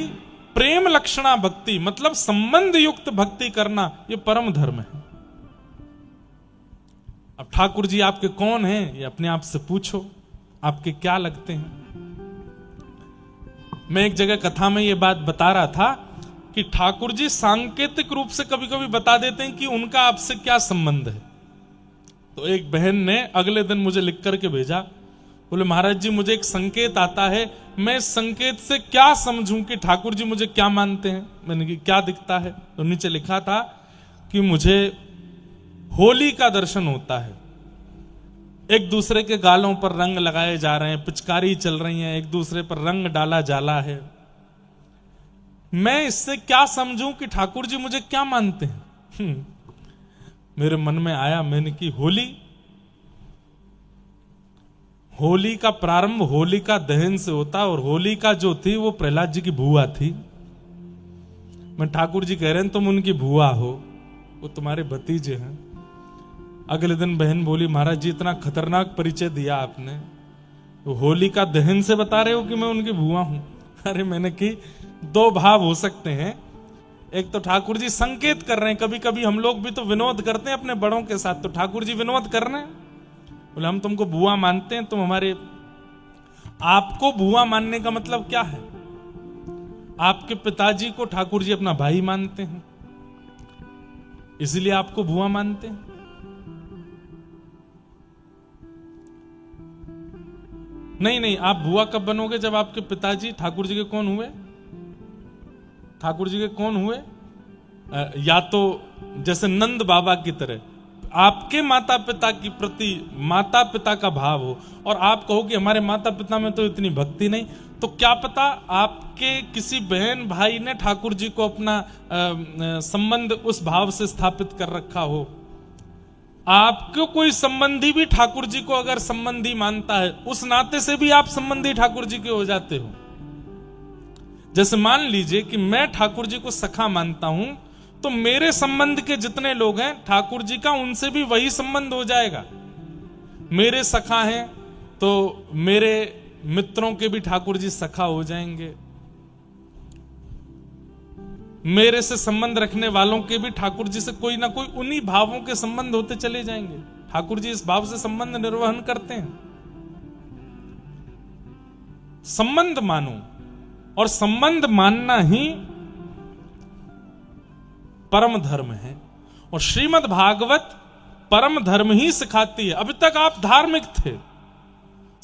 प्रेम लक्षणा भक्ति, मतलब संबंध युक्त भक्ति करना, ये परम धर्म है। अब ठाकुर जी आपके कौन हैं, ये अपने आप से पूछो, आपके क्या लगते हैं। मैं एक जगह कथा में ये बात बता रहा था कि ठाकुर जी सांकेतिक रूप से कभी कभी बता देते हैं कि उनका आपसे क्या संबंध है। तो एक बहन ने अगले दिन मुझे लिख करके भेजा, बोले महाराज जी मुझे एक संकेत आता है, मैं इस संकेत से क्या समझूं कि ठाकुर जी मुझे क्या मानते हैं। मैंने कहा क्या दिखता है? तो नीचे लिखा था कि मुझे होली का दर्शन होता है, एक दूसरे के गालों पर रंग लगाए जा रहे हैं, पिचकारी चल रही है, एक दूसरे पर रंग डाला जाला है। मैं इससे क्या समझूं कि ठाकुर जी मुझे क्या मानते हैं? मेरे मन में आया, मैंने की होली का प्रारंभ होलिका दहन से होता, और होलिका जो थी वो प्रहलाद जी की बुआ थी। मैं ठाकुर जी कह रहे हैं तुम उनकी बुआ हो, वो तुम्हारे भतीजे हैं। अगले दिन बहन बोली महाराज जी इतना खतरनाक परिचय दिया आपने, तो होलिका दहन से बता रहे हो कि मैं उनकी बुआ हूं। अरे मैंने की दो भाव हो सकते हैं, एक तो ठाकुर जी संकेत कर रहे हैं, कभी कभी हम लोग भी तो विनोद करते हैं अपने बड़ों के साथ, तो ठाकुर जी विनोद कर रहे हैं, बोले हम तुमको बुआ मानते हैं, तुम हमारे। आपको बुआ मानने का मतलब क्या है? आपके पिताजी को ठाकुर जी अपना भाई मानते हैं, इसलिए आपको बुआ मानते हैं। नहीं, आप बुआ कब बनोगे? जब आपके पिताजी ठाकुर जी के कौन हुए? ठाकुर जी के कौन हुए? या तो जैसे नंद बाबा की तरह आपके माता पिता की प्रति माता पिता का भाव हो, और आप कहो कि हमारे माता पिता में तो इतनी भक्ति नहीं, तो क्या पता आपके किसी बहन भाई ने ठाकुर जी को अपना संबंध उस भाव से स्थापित कर रखा हो। आपको कोई संबंधी भी ठाकुर जी को अगर संबंधी मानता है, उस नाते से भी आप संबंधी ठाकुर जी के हो जाते हो। जैसे मान लीजिए कि मैं ठाकुर जी को सखा मानता हूं, तो मेरे संबंध के जितने लोग हैं ठाकुर जी का उनसे भी वही संबंध हो जाएगा। मेरे सखा हैं तो मेरे मित्रों के भी ठाकुर जी सखा हो जाएंगे, मेरे से संबंध रखने वालों के भी ठाकुर जी से कोई ना कोई उन्हीं भावों के संबंध होते चले जाएंगे। ठाकुर जी इस भाव से संबंध निर्वहन करते हैं। संबंध मानो, और संबंध मानना ही परम धर्म है, और श्रीमद् भागवत परम धर्म ही सिखाती है। अभी तक आप धार्मिक थे,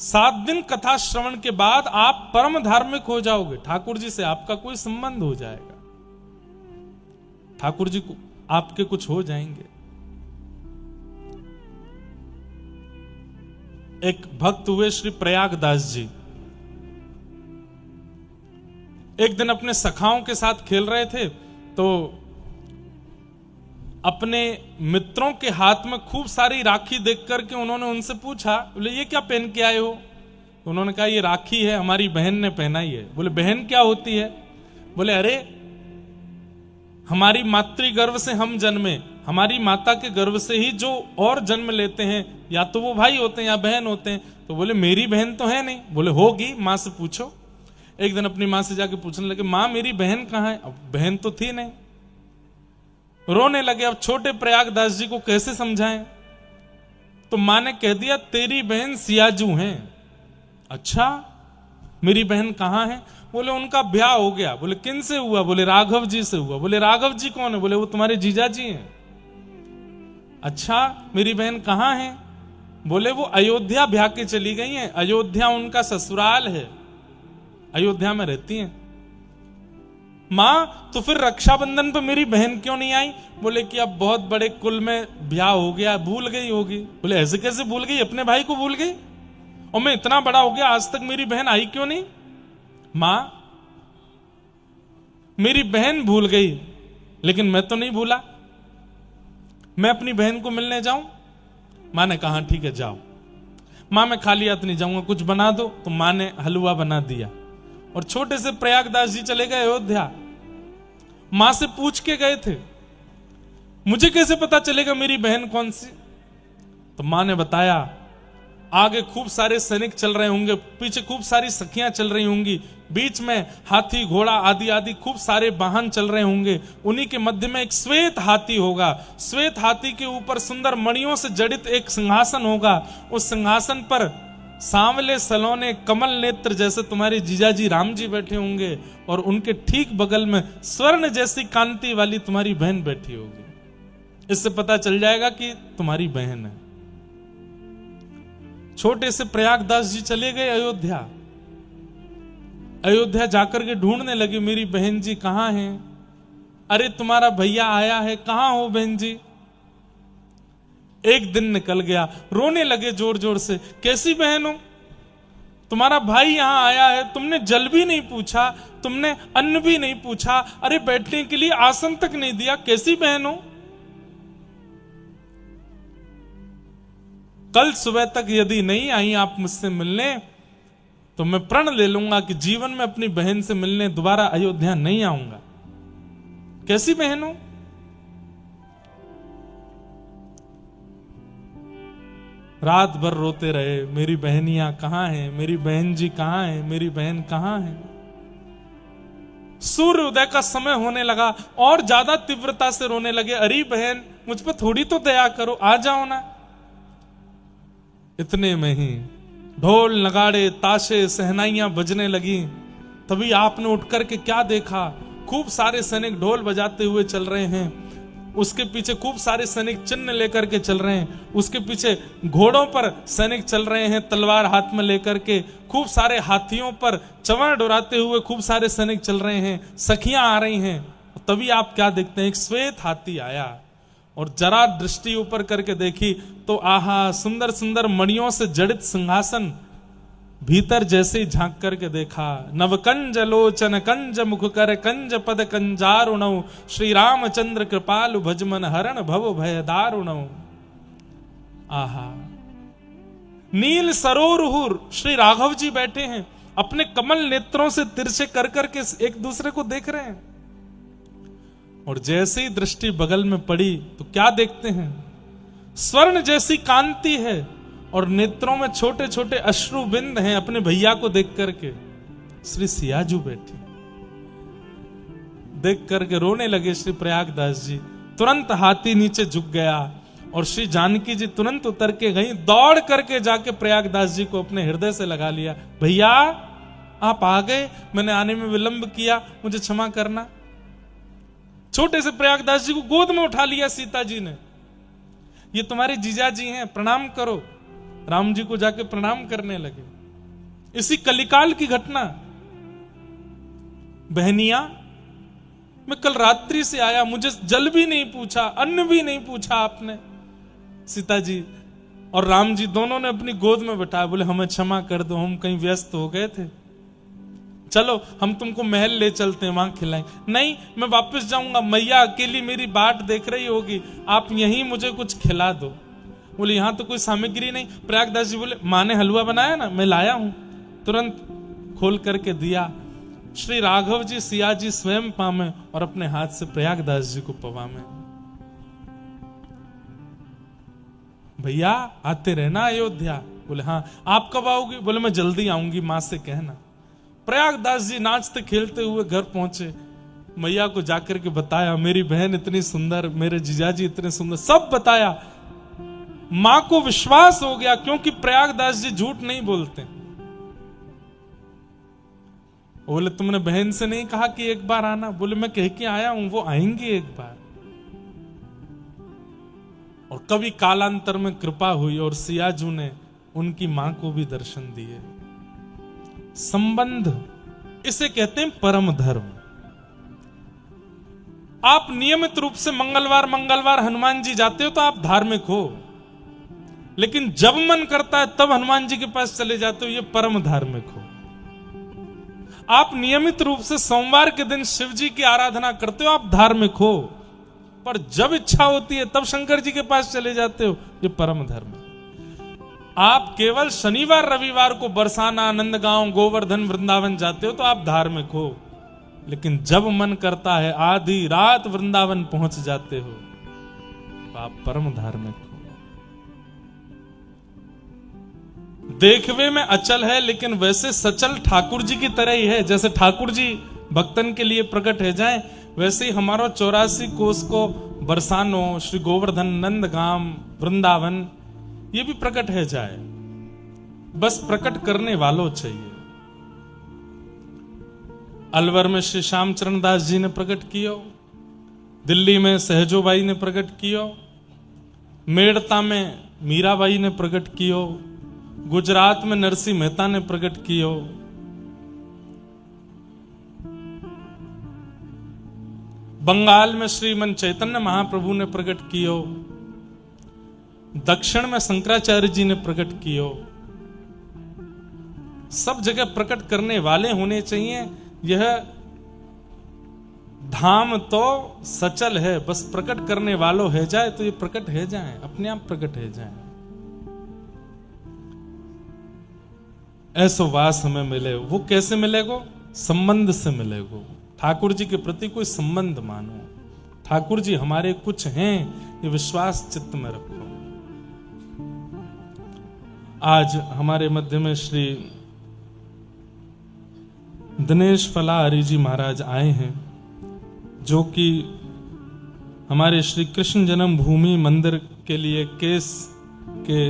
7 दिन कथा श्रवण के बाद आप परम धार्मिक हो जाओगे, ठाकुर जी से आपका कोई संबंध हो जाएगा, ठाकुर जी को आपके कुछ हो जाएंगे। एक भक्त हुए श्री प्रयागदास जी, एक दिन अपने सखाओं के साथ खेल रहे थे, तो अपने मित्रों के हाथ में खूब सारी राखी देख करके उन्होंने उनसे पूछा, बोले ये क्या पहन के आए हो? उन्होंने कहा ये राखी है, हमारी बहन ने पहनाई है। बोले बहन क्या होती है? बोले अरे हमारी मातृ गर्भ से हम जन्मे, हमारी माता के गर्भ से ही जो और जन्म लेते हैं या तो वो भाई होते हैं या बहन होते हैं। तो बोले मेरी बहन तो है नहीं। बोले होगी, माँ से पूछो। एक दिन अपनी माँ से जाके पूछने लगे, माँ मेरी बहन कहाँ है? अब बहन तो थी नहीं। रोने लगे। अब छोटे प्रयागदास जी को कैसे समझाएं? तो माँ ने कह दिया तेरी बहन सियाजू है। अच्छा मेरी बहन कहाँ है? बोले उनका ब्याह हो गया। बोले किन से हुआ? बोले राघव जी से हुआ। बोले राघव जी कौन है? बोले वो तुम्हारे जीजा जी हैं। अच्छा मेरी बहन कहाँ है? बोले वो अयोध्या ब्याह के चली गई हैं, अयोध्या उनका ससुराल है, अयोध्या में रहती हैं। माँ तो फिर रक्षाबंधन पे मेरी बहन क्यों नहीं आई? बोले कि अब बहुत बड़े कुल में ब्याह हो गया, भूल गई होगी। बोले ऐसे कैसे भूल गई? अपने भाई को भूल गई? और मैं इतना बड़ा हो गया आज तक मेरी बहन आई क्यों नहीं? माँ मेरी बहन भूल गई लेकिन मैं तो नहीं भूला, मैं अपनी बहन को मिलने जाऊं? माँ ने कहा ठीक है जाओ। माँ मैं खाली हाथ नहीं जाऊंगा, कुछ बना दो। तो माँ ने हलवा बना दिया और छोटे से प्रयागदास जी चले गए अयोध्या। माँ से पूछ के गए थे, मुझे कैसे पता चलेगा मेरी बहन कौन सी? तो माँ ने बताया आगे खूब सारे सैनिक चल रहे होंगे, पीछे खूब सारी सखियां चल रही होंगी, बीच में हाथी घोड़ा आदि आदि खूब सारे वाहन चल रहे होंगे। उन्हीं के मध्य में एक श्वेत हाथी होगा। श्वेत हाथी के ऊपर सुंदर मणियों से जड़ित एक सिंहासन होगा। उस सिंहासन पर सांवले सलोने कमल नेत्र जैसे तुम्हारे जीजाजी राम जी बैठे होंगे और उनके ठीक बगल में स्वर्ण जैसी कांति वाली तुम्हारी बहन बैठी होगी। इससे पता चल जाएगा कि तुम्हारी बहन है। छोटे से प्रयागदास जी चले गए अयोध्या। अयोध्या जाकर के ढूंढने लगे मेरी बहन जी कहां हैं? अरे तुम्हारा भैया आया है, कहां हो बहन जी? एक दिन निकल गया, रोने लगे जोर जोर से, कैसी बहन हो? तुम्हारा भाई यहां आया है, तुमने जल भी नहीं पूछा, तुमने अन्न भी नहीं पूछा, अरे बैठने के लिए आसन तक नहीं दिया, कैसी बहन हो? कल सुबह तक यदि नहीं आई आप मुझसे मिलने तो मैं प्रण ले लूंगा कि जीवन में अपनी बहन से मिलने दोबारा अयोध्या नहीं आऊंगा। कैसी बहन हो? रात भर रोते रहे, मेरी बहनियां कहां हैं, मेरी बहन जी कहां है, मेरी बहन कहां है। सूर्य उदय का समय होने लगा और ज्यादा तीव्रता से रोने लगे, अरे बहन मुझ पर थोड़ी तो दया करो, आ जाओ ना। इतने में ही ढोल नगाड़े ताशे सहनाइयां बजने लगी। तभी आपने उठकर के क्या देखा? खूब सारे सैनिक ढोल बजाते हुए चल रहे हैं, उसके पीछे खूब सारे सैनिक चिन्ह लेकर के चल रहे हैं, उसके पीछे घोड़ों पर सैनिक चल रहे हैं तलवार हाथ में लेकर के, खूब सारे हाथियों पर चंवर डोराते हुए खूब सारे सैनिक चल रहे हैं, सखियां आ रही हैं। तभी आप क्या देखते हैं? एक श्वेत हाथी आया और जरा दृष्टि ऊपर करके देखी तो आहा सुंदर सुंदर मणियों से जड़ित सिंहासन। भीतर जैसे ही झांक करके देखा, नवकंज लोचन कंज मुख कर कंज पद कंजारुणौ, श्री रामचंद्र कृपालु भजमन हरण भव भय दारुणौ। आहा नील सरोरुहुर श्री राघव जी बैठे हैं, अपने कमल नेत्रों से तिरछे कर करके एक दूसरे को देख रहे हैं। और जैसे ही दृष्टि बगल में पड़ी तो क्या देखते हैं? स्वर्ण जैसी कांति है और नेत्रों में छोटे छोटे अश्रु बिंद हैं। अपने भैया को देख करके श्री सियाजू बैठी, देख करके रोने लगे श्री प्रयागदास जी। तुरंत हाथी नीचे झुक गया और श्री जानकी जी तुरंत उतर के गई, दौड़ करके जाके प्रयागदास जी को अपने हृदय से लगा लिया। भैया आप आ गए, मैंने आने में विलंब किया, मुझे क्षमा करना। छोटे से प्रयागदास जी को गोद में उठा लिया सीता जी ने। ये तुम्हारे जीजा जी हैं, प्रणाम करो। राम जी को जाके प्रणाम करने लगे। इसी कलिकाल की घटना। बहनिया मैं कल रात्रि से आया, मुझे जल भी नहीं पूछा, अन्न भी नहीं पूछा आपने। सीता जी और राम जी दोनों ने अपनी गोद में बैठाया, बोले हमें क्षमा कर दो, हम कहीं व्यस्त हो गए थे, चलो हम तुमको महल ले चलते हैं, वहां खिलाएंगे। नहीं, मैं वापस जाऊंगा, मैया अकेली मेरी बाट देख रही होगी, आप यहीं मुझे कुछ खिला दो। बोले यहां तो कोई सामग्री नहीं। प्रयागदास जी बोले माँ ने हलवा बनाया ना, मैं लाया हूं। तुरंत खोल करके दिया। श्री राघव जी सिया जी स्वयं पामे और अपने हाथ से प्रयागदास जी को पवामे। भैया आते रहना अयोध्या। बोले हाँ। आप कब आओगे? बोले मैं जल्दी आऊंगी, मां से कहना। प्रयागदास जी नाचते खेलते हुए घर पहुंचे। मैया को जाकर के बताया, मेरी बहन इतनी सुंदर, मेरे जीजाजी इतने सुंदर, सब बताया। मां को विश्वास हो गया, क्योंकि प्रयागदास जी झूठ नहीं बोलते। बोले तुमने बहन से नहीं कहा कि एक बार आना? बोले मैं कह के आया हूं, वो आएंगे एक बार। और कभी कालांतर में कृपा हुई और सियाजू ने उनकी मां को भी दर्शन दिए। संबंध, इसे कहते हैं परम धर्म। आप नियमित रूप से मंगलवार हनुमान जी जाते हो तो आप धार्मिक हो, लेकिन जब मन करता है तब हनुमान जी के पास चले जाते हो, ये परम धार्मिक हो। आप नियमित रूप से सोमवार के दिन शिव जी की आराधना करते हो, आप धार्मिक हो। पर जब इच्छा होती है तब शंकर जी के पास चले जाते हो, ये परम धर्म है। आप केवल शनिवार रविवार को बरसाना, नंदगांव, गोवर्धन, वृंदावन जाते हो तो आप धार्मिक हो, लेकिन जब मन करता है आधी रात वृंदावन पहुंच जाते हो तो आप परम धार्मिक हो। देखवे में अचल है, लेकिन वैसे सचल ठाकुर जी की तरह ही है। जैसे ठाकुर जी भक्तन के लिए प्रकट है जाए, वैसे ही हमारा 84 कोस को बरसानो, श्री गोवर्धन, नंदगाम, वृंदावन, ये भी प्रकट है जाए। बस प्रकट करने वालों चाहिए। अलवर में श्री श्यामचरण दास जी ने प्रकट कियो, दिल्ली में सहजोबाई ने प्रकट कियो, मेड़ता में मीराबाई ने प्रकट कियो, गुजरात में नरसिंह मेहता ने प्रकट कियो, बंगाल में श्रीमन चैतन्य महाप्रभु ने प्रकट कियो, दक्षिण में शंकराचार्य जी ने प्रकट कियो। सब जगह प्रकट करने वाले होने चाहिए। यह धाम तो सचल है, बस प्रकट करने वालों है जाए तो ये प्रकट है जाए, अपने आप प्रकट है जाए। ऐसो वास हमें मिले। वो कैसे मिलेगो? संबंध से मिलेगो। ठाकुर जी के प्रति कोई संबंध मानो, ठाकुर जी हमारे कुछ हैं, ये विश्वास चित्त में रखो। आज हमारे मध्य में श्री दिनेश फलाहरी जी महाराज आए हैं, जो कि हमारे श्री कृष्ण जन्मभूमि मंदिर के लिए केस के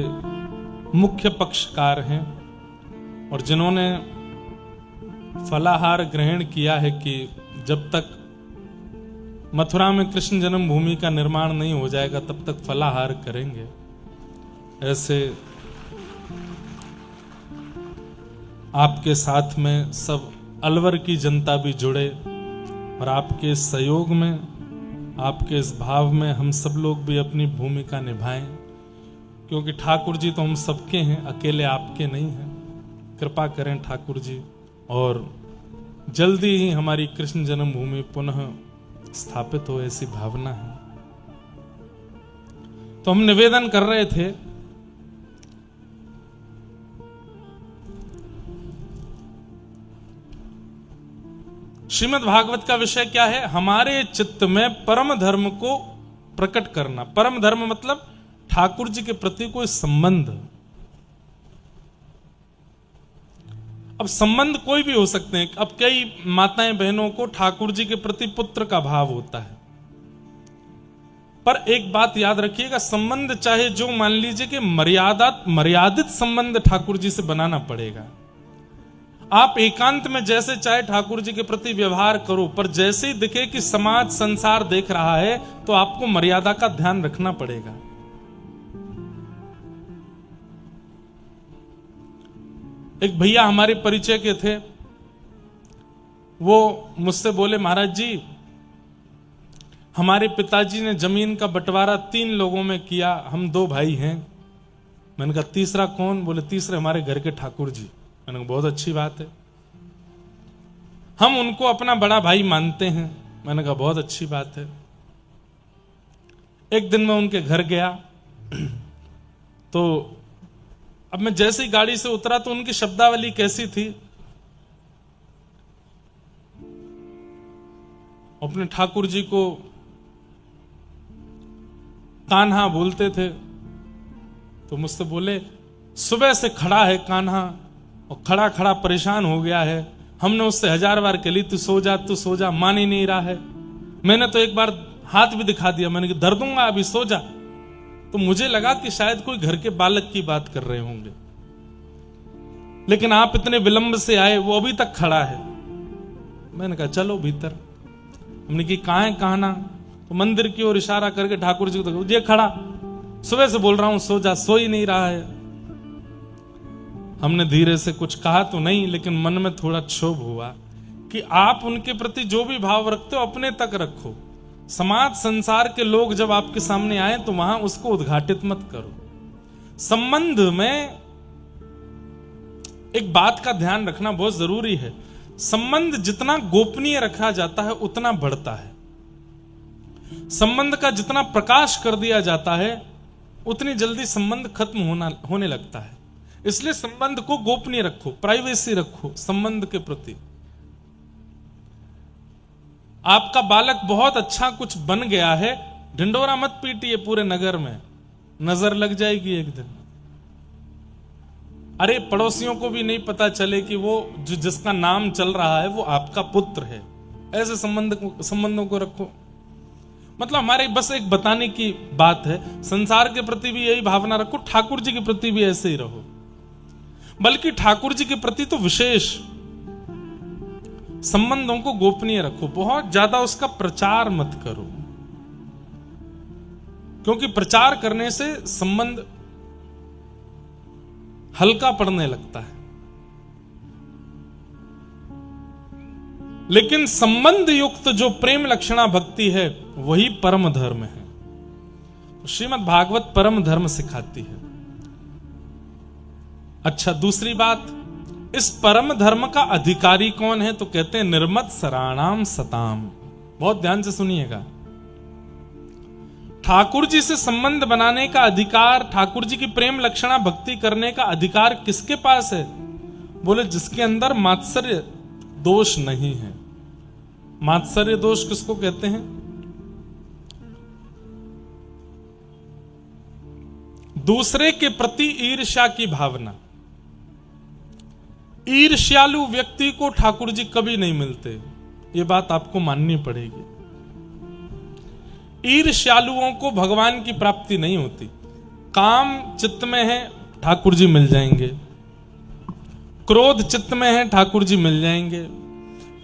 मुख्य पक्षकार हैं, और जिन्होंने फलाहार ग्रहण किया है कि जब तक मथुरा में कृष्ण जन्मभूमि का निर्माण नहीं हो जाएगा तब तक फलाहार करेंगे। ऐसे आपके साथ में सब अलवर की जनता भी जुड़े, और आपके सहयोग में, आपके इस भाव में हम सब लोग भी अपनी भूमिका निभाएं, क्योंकि ठाकुर जी तो हम सबके हैं, अकेले आपके नहीं हैं। कृपा करें ठाकुर जी, और जल्दी ही हमारी कृष्ण जन्मभूमि पुनः स्थापित हो, ऐसी भावना है। तो हम निवेदन कर रहे थे, श्रीमद् भागवत का विषय क्या है? हमारे चित्त में परम धर्म को प्रकट करना। परम धर्म मतलब ठाकुर जी के प्रति कोई संबंध। अब संबंध कोई भी हो सकते हैं। अब कई माताएं बहनों को ठाकुर जी के प्रति पुत्र का भाव होता है, पर एक बात याद रखिएगा, संबंध चाहे जो, मान लीजिए कि मर्यादित संबंध ठाकुर जी से बनाना पड़ेगा। आप एकांत में जैसे चाहे ठाकुर जी के प्रति व्यवहार करो, पर जैसे ही दिखे कि समाज संसार देख रहा है तो आपको मर्यादा का ध्यान रखना पड़ेगा। एक भैया हमारे परिचय के थे, वो मुझसे बोले, महाराज जी हमारे पिताजी ने जमीन का बंटवारा 3 लोगों में किया, हम 2 भाई हैं। मैंने कहा तीसरा कौन? बोले तीसरे हमारे घर के ठाकुर जी। मैंने कहा बहुत अच्छी बात है। हम उनको अपना बड़ा भाई मानते हैं। मैंने कहा बहुत अच्छी बात है। एक दिन मैं उनके घर गया तो अब मैं जैसे ही गाड़ी से उतरा तो उनकी शब्दावली कैसी थी, अपने ठाकुर जी को कान्हा बोलते थे। तो मुझसे बोले, सुबह से खड़ा है कान्हा और खड़ा खड़ा परेशान हो गया है, हमने उससे 1000 बार कह ली तू सो जा, मान ही नहीं रहा है। मैंने तो एक बार हाथ भी दिखा दिया, मैंने कहा धर दूंगा अभी, सो जा। तो मुझे लगा कि शायद कोई घर के बालक की बात कर रहे होंगे, लेकिन आप इतने विलंब से आए, वो अभी तक खड़ा है। मैंने कहा चलो भीतर। हमने की कहां है कान्हा? तो मंदिर की ओर इशारा करके ठाकुर जी को, ये खड़ा, सुबह से बोल रहा हूं सो जा, सो ही नहीं रहा है। हमने धीरे से कुछ कहा तो नहीं, लेकिन मन में थोड़ा क्षोभ हुआ कि आप उनके प्रति जो भी भाव रखते हो अपने तक रखो। समाज संसार के लोग जब आपके सामने आए तो वहां उसको उद्घाटित मत करो। संबंध में एक बात का ध्यान रखना बहुत जरूरी है, संबंध जितना गोपनीय रखा जाता है उतना बढ़ता है। संबंध का जितना प्रकाश कर दिया जाता है उतनी जल्दी संबंध खत्म होने लगता है। इसलिए संबंध को गोपनीय रखो, प्राइवेसी रखो संबंध के प्रति। आपका बालक बहुत अच्छा कुछ बन गया है, ढिंडोरा मत पीटिए पूरे नगर में, नजर लग जाएगी एक दिन। अरे पड़ोसियों को भी नहीं पता चले कि वो जो जिसका नाम चल रहा है वो आपका पुत्र है। ऐसे संबंधों को रखो। मतलब हमारे बस एक बताने की बात है, संसार के प्रति भी यही भावना रखो, ठाकुर जी के प्रति भी ऐसे ही रहो। बल्कि ठाकुर जी के प्रति तो विशेष संबंधों को गोपनीय रखो, बहुत ज्यादा उसका प्रचार मत करो, क्योंकि प्रचार करने से संबंध हल्का पड़ने लगता है। लेकिन संबंध युक्त जो प्रेम लक्षणा भक्ति है वही परम धर्म है। श्रीमद् भागवत परम धर्म सिखाती है। अच्छा, दूसरी बात, इस परम धर्म का अधिकारी कौन है? तो कहते हैं निर्मत सराणाम सताम। बहुत ध्यान से सुनिएगा। ठाकुर जी से संबंध बनाने का अधिकार, ठाकुर जी की प्रेम लक्षणा भक्ति करने का अधिकार किसके पास है? बोले जिसके अंदर मात्सर्य दोष नहीं है। मात्सर्य दोष किसको कहते हैं? दूसरे के प्रति ईर्ष्या की भावना। ईर्ष्यालु व्यक्ति को ठाकुर जी कभी नहीं मिलते, ये बात आपको माननी पड़ेगी। ईर्ष्यालुओं को भगवान की प्राप्ति नहीं होती। काम चित्त में है, ठाकुर जी मिल जाएंगे। क्रोध चित्त में है, ठाकुर जी मिल जाएंगे।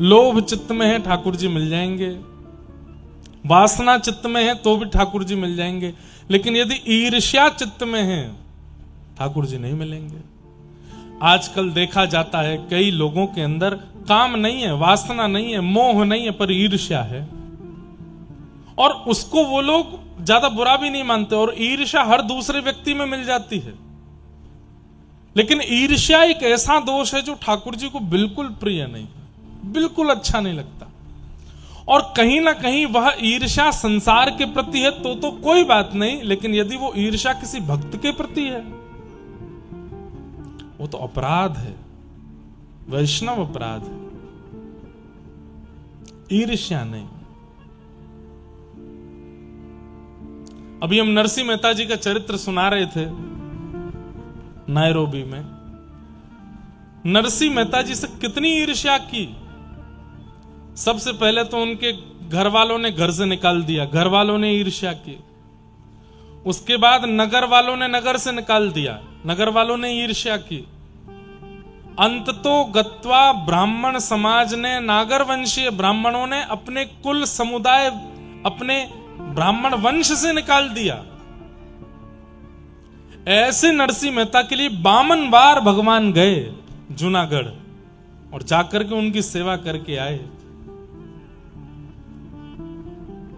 लोभ चित्त में है, ठाकुर जी मिल जाएंगे। वासना चित्त में है तो भी ठाकुर जी मिल जाएंगे। लेकिन यदि ईर्ष्या चित्त में है, ठाकुर जी नहीं मिलेंगे। आजकल देखा जाता है कई लोगों के अंदर काम नहीं है, वासना नहीं है, मोह नहीं है, पर ईर्ष्या है। और उसको वो लोग ज्यादा बुरा भी नहीं मानते, और ईर्ष्या हर दूसरे व्यक्ति में मिल जाती है। लेकिन ईर्ष्या एक ऐसा दोष है जो ठाकुर जी को बिल्कुल प्रिय नहीं, बिल्कुल अच्छा नहीं लगता। और कहीं ना कहीं वह ईर्ष्या संसार के प्रति है तो कोई बात नहीं, लेकिन यदि वो ईर्ष्या किसी भक्त के प्रति है वो तो अपराध है, वैष्णव अपराध है। ईर्ष्या नहीं। अभी हम नरसिंह मेहता जी का चरित्र सुना रहे थे नायरोबी में। नरसिंह मेहता जी से कितनी ईर्ष्या की। सबसे पहले तो उनके घर वालों ने घर से निकाल दिया, घर वालों ने ईर्ष्या की। उसके बाद नगर वालों ने नगर से निकाल दिया, नगर वालों ने ईर्ष्या की। अंततो गत्वा ब्राह्मण समाज ने, नागर वंशीय ब्राह्मणों ने अपने कुल समुदाय, अपने ब्राह्मण वंश से निकाल दिया। ऐसे नरसिंह मेहता के लिए 52 बार भगवान गए जूनागढ़ और जाकर के उनकी सेवा करके आए।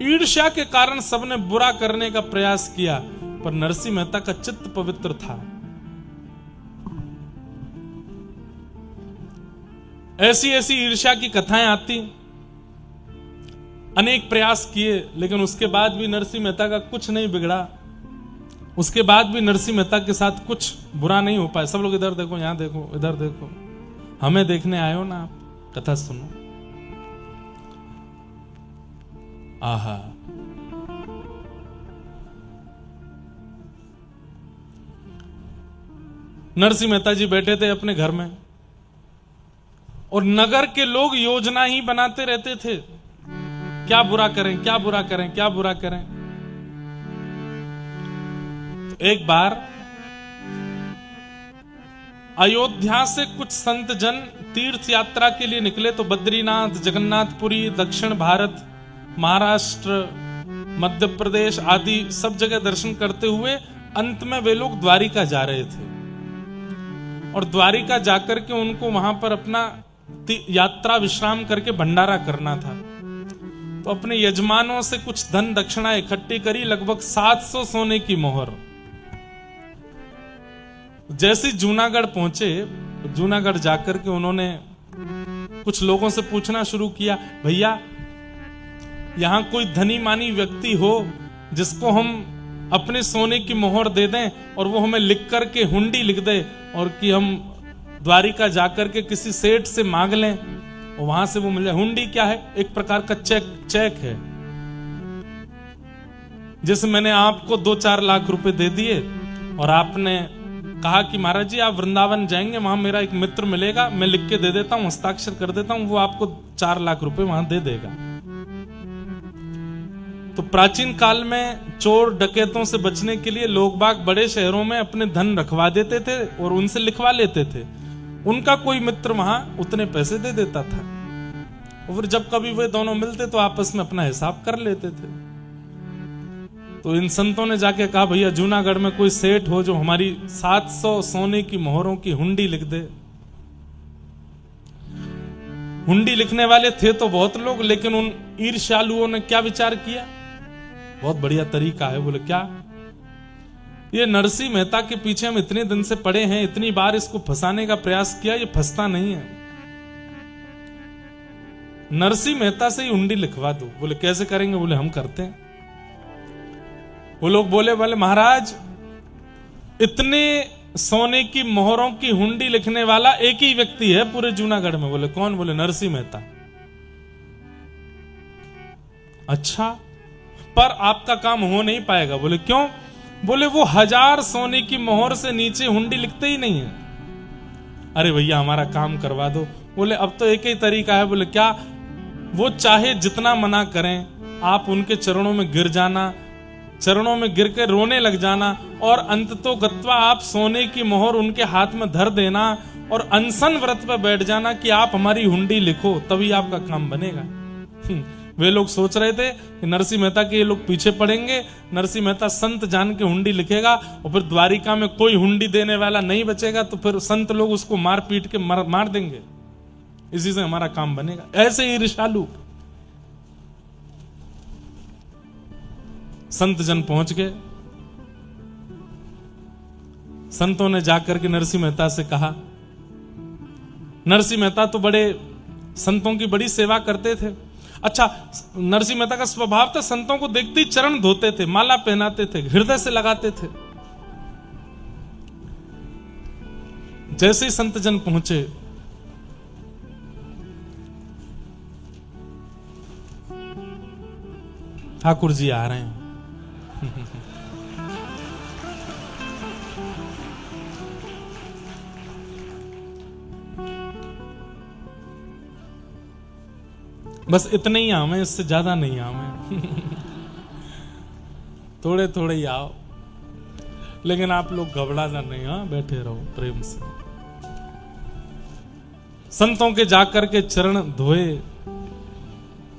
ईर्ष्या के कारण सबने बुरा करने का प्रयास किया, पर नरसिंह मेहता का चित्त पवित्र था। ऐसी ऐसी ईर्ष्या की कथाएं आती, अनेक प्रयास किए, लेकिन उसके बाद भी नरसिंह मेहता का कुछ नहीं बिगड़ा। उसके बाद भी नरसिंह मेहता के साथ कुछ बुरा नहीं हो पाया। सब लोग इधर देखो, यहां देखो, इधर देखो, हमें देखने आए हो ना आप, कथा सुनो। आहा, नरसिंह मेहता जी बैठे थे अपने घर में और नगर के लोग योजना ही बनाते रहते थे, क्या बुरा करें, क्या बुरा करें, क्या बुरा करें। एक बार अयोध्या से कुछ संत जन तीर्थ यात्रा के लिए निकले तो बद्रीनाथ, जगन्नाथपुरी, दक्षिण भारत, महाराष्ट्र, मध्य प्रदेश आदि सब जगह दर्शन करते हुए अंत में वे लोग द्वारिका जा रहे थे। और द्वारिका जाकर के उनको वहां पर अपना यात्रा विश्राम करके भंडारा करना था। तो अपने यजमानों से कुछ धन दक्षिणा इकट्ठी करी, लगभग 700 सोने की मोहर। जैसे जूनागढ़ पहुंचे, जूनागढ़ जाकर के उन्होंने कुछ लोगों से पूछना शुरू किया, भैया यहां कोई धनी मानी व्यक्ति हो जिसको हम अपने सोने की मोहर दे दें और वो हमें लिख करके हुंडी लिख दे और कि हम द्वारिका जाकर के किसी सेठ से मांग लें और वहां से वो मिल जाए। हुंडी क्या है? एक प्रकार का चेक है। जैसे मैंने आपको 2-4 लाख रुपए दे दिए और आपने कहा कि महाराज जी आप वृंदावन जाएंगे, वहां मेरा एक मित्र मिलेगा, मैं लिख के दे देता हूं, हस्ताक्षर कर देता हूं, वो आपको 4 लाख रुपए वहां दे देगा। तो प्राचीन काल में चोर डकैतों से बचने के लिए लोग बाग बड़े शहरों में अपने धन रखवा देते थे और उनसे लिखवा लेते थे। उनका कोई मित्र वहां उतने पैसे दे देता था और फिर जब कभी वे दोनों मिलते तो आपस में अपना हिसाब कर लेते थे। तो इन संतों ने जाके कहा, भैया जूनागढ़ में कोई सेठ हो जो हमारी 700 सोने की मोहरों की हुंडी लिख दे। हुंडी लिखने वाले थे तो बहुत लोग, लेकिन उन ईर्ष्यालुओं ने क्या विचार किया, बहुत बढ़िया तरीका है। बोले क्या, ये नरसिंह मेहता के पीछे हम इतने दिन से पड़े हैं, इतनी बार इसको फंसाने का प्रयास किया, ये फंसता नहीं है, नरसिंह मेहता से ही हुंडी लिखवा दो। बोले कैसे करेंगे? बोले हम करते हैं। वो लोग बोले महाराज इतने सोने की मोहरों की हुंडी लिखने वाला एक ही व्यक्ति है पूरे जूनागढ़ में। बोले कौन? बोले नरसिंह मेहता। अच्छा, पर आपका काम हो नहीं पाएगा। बोले क्यों? बोले वो 1000 सोने की मोहर से नीचे हुंडी लिखते ही नहीं है। अरे भैया हमारा काम करवा दो। बोले अब तो एक ही तरीका है। बोले क्या? वो चाहे जितना मना करें, आप उनके चरणों में गिर जाना, चरणों में गिर के रोने लग जाना और अंततो गत्वा आप सोने की मोहर उनके हाथ में धर देना और अनशन व्रत पर बैठ जाना कि आप हमारी हुंडी लिखो, तभी आपका काम बनेगा। वे लोग सोच रहे थे कि नरसिंह मेहता के ये लोग पीछे पड़ेंगे, नरसिंह मेहता संत जान के हुंडी लिखेगा और फिर द्वारिका में कोई हुंडी देने वाला नहीं बचेगा, तो फिर संत लोग उसको मार पीट के मार देंगे, इसी से हमारा काम बनेगा। ऐसे ही ईर्ष्यालु संत जन पहुंच गए। संतों ने जाकर के नरसिंह मेहता से कहा, नरसिंह मेहता तो बड़े संतों की बड़ी सेवा करते थे। अच्छा, नरसिंह मेहता का स्वभाव था संतों को देखते ही चरण धोते थे, माला पहनाते थे, हृदय से लगाते थे। जैसे ही संत जन पहुंचे, ठाकुर जी आ रहे हैं। बस इतने ही आवे, इससे ज्यादा नहीं आवे। थोड़े थोड़े ही आओ, लेकिन आप लोग घबराना नहीं, हाँ बैठे रहो प्रेम से। संतों के जाकर के चरण धोए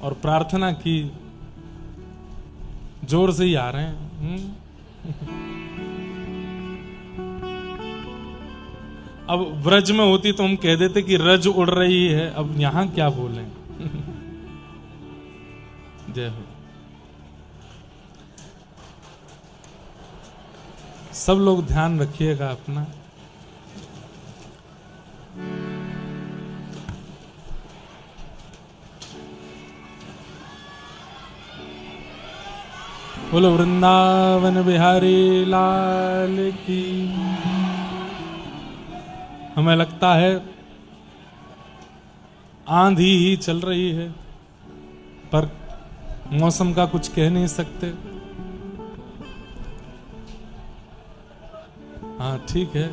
और प्रार्थना की। जोर से ही आ रहे हैं। अब व्रज में होती तो हम कह देते कि रज उड़ रही है, अब यहां क्या बोलें। जय हो। सब लोग ध्यान रखिएगा अपना। बोलो वृंदावन बिहारी लाल की। हमें लगता है आंधी ही चल रही है, पर मौसम का कुछ कह नहीं सकते। हाँ ठीक है।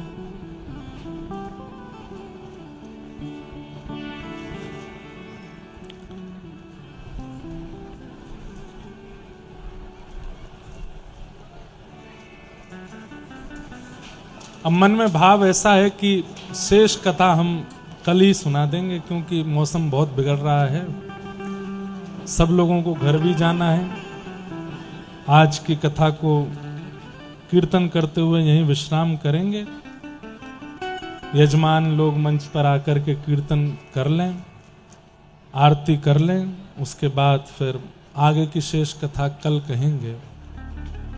अब मन में भाव ऐसा है कि शेष कथा हम कल ही सुना देंगे, क्योंकि मौसम बहुत बिगड़ रहा है, सब लोगों को घर भी जाना है। आज की कथा को कीर्तन करते हुए यहीं विश्राम करेंगे। यजमान लोग मंच पर आकर के कीर्तन कर लें, आरती कर लें, उसके बाद फिर आगे की शेष कथा कल कहेंगे।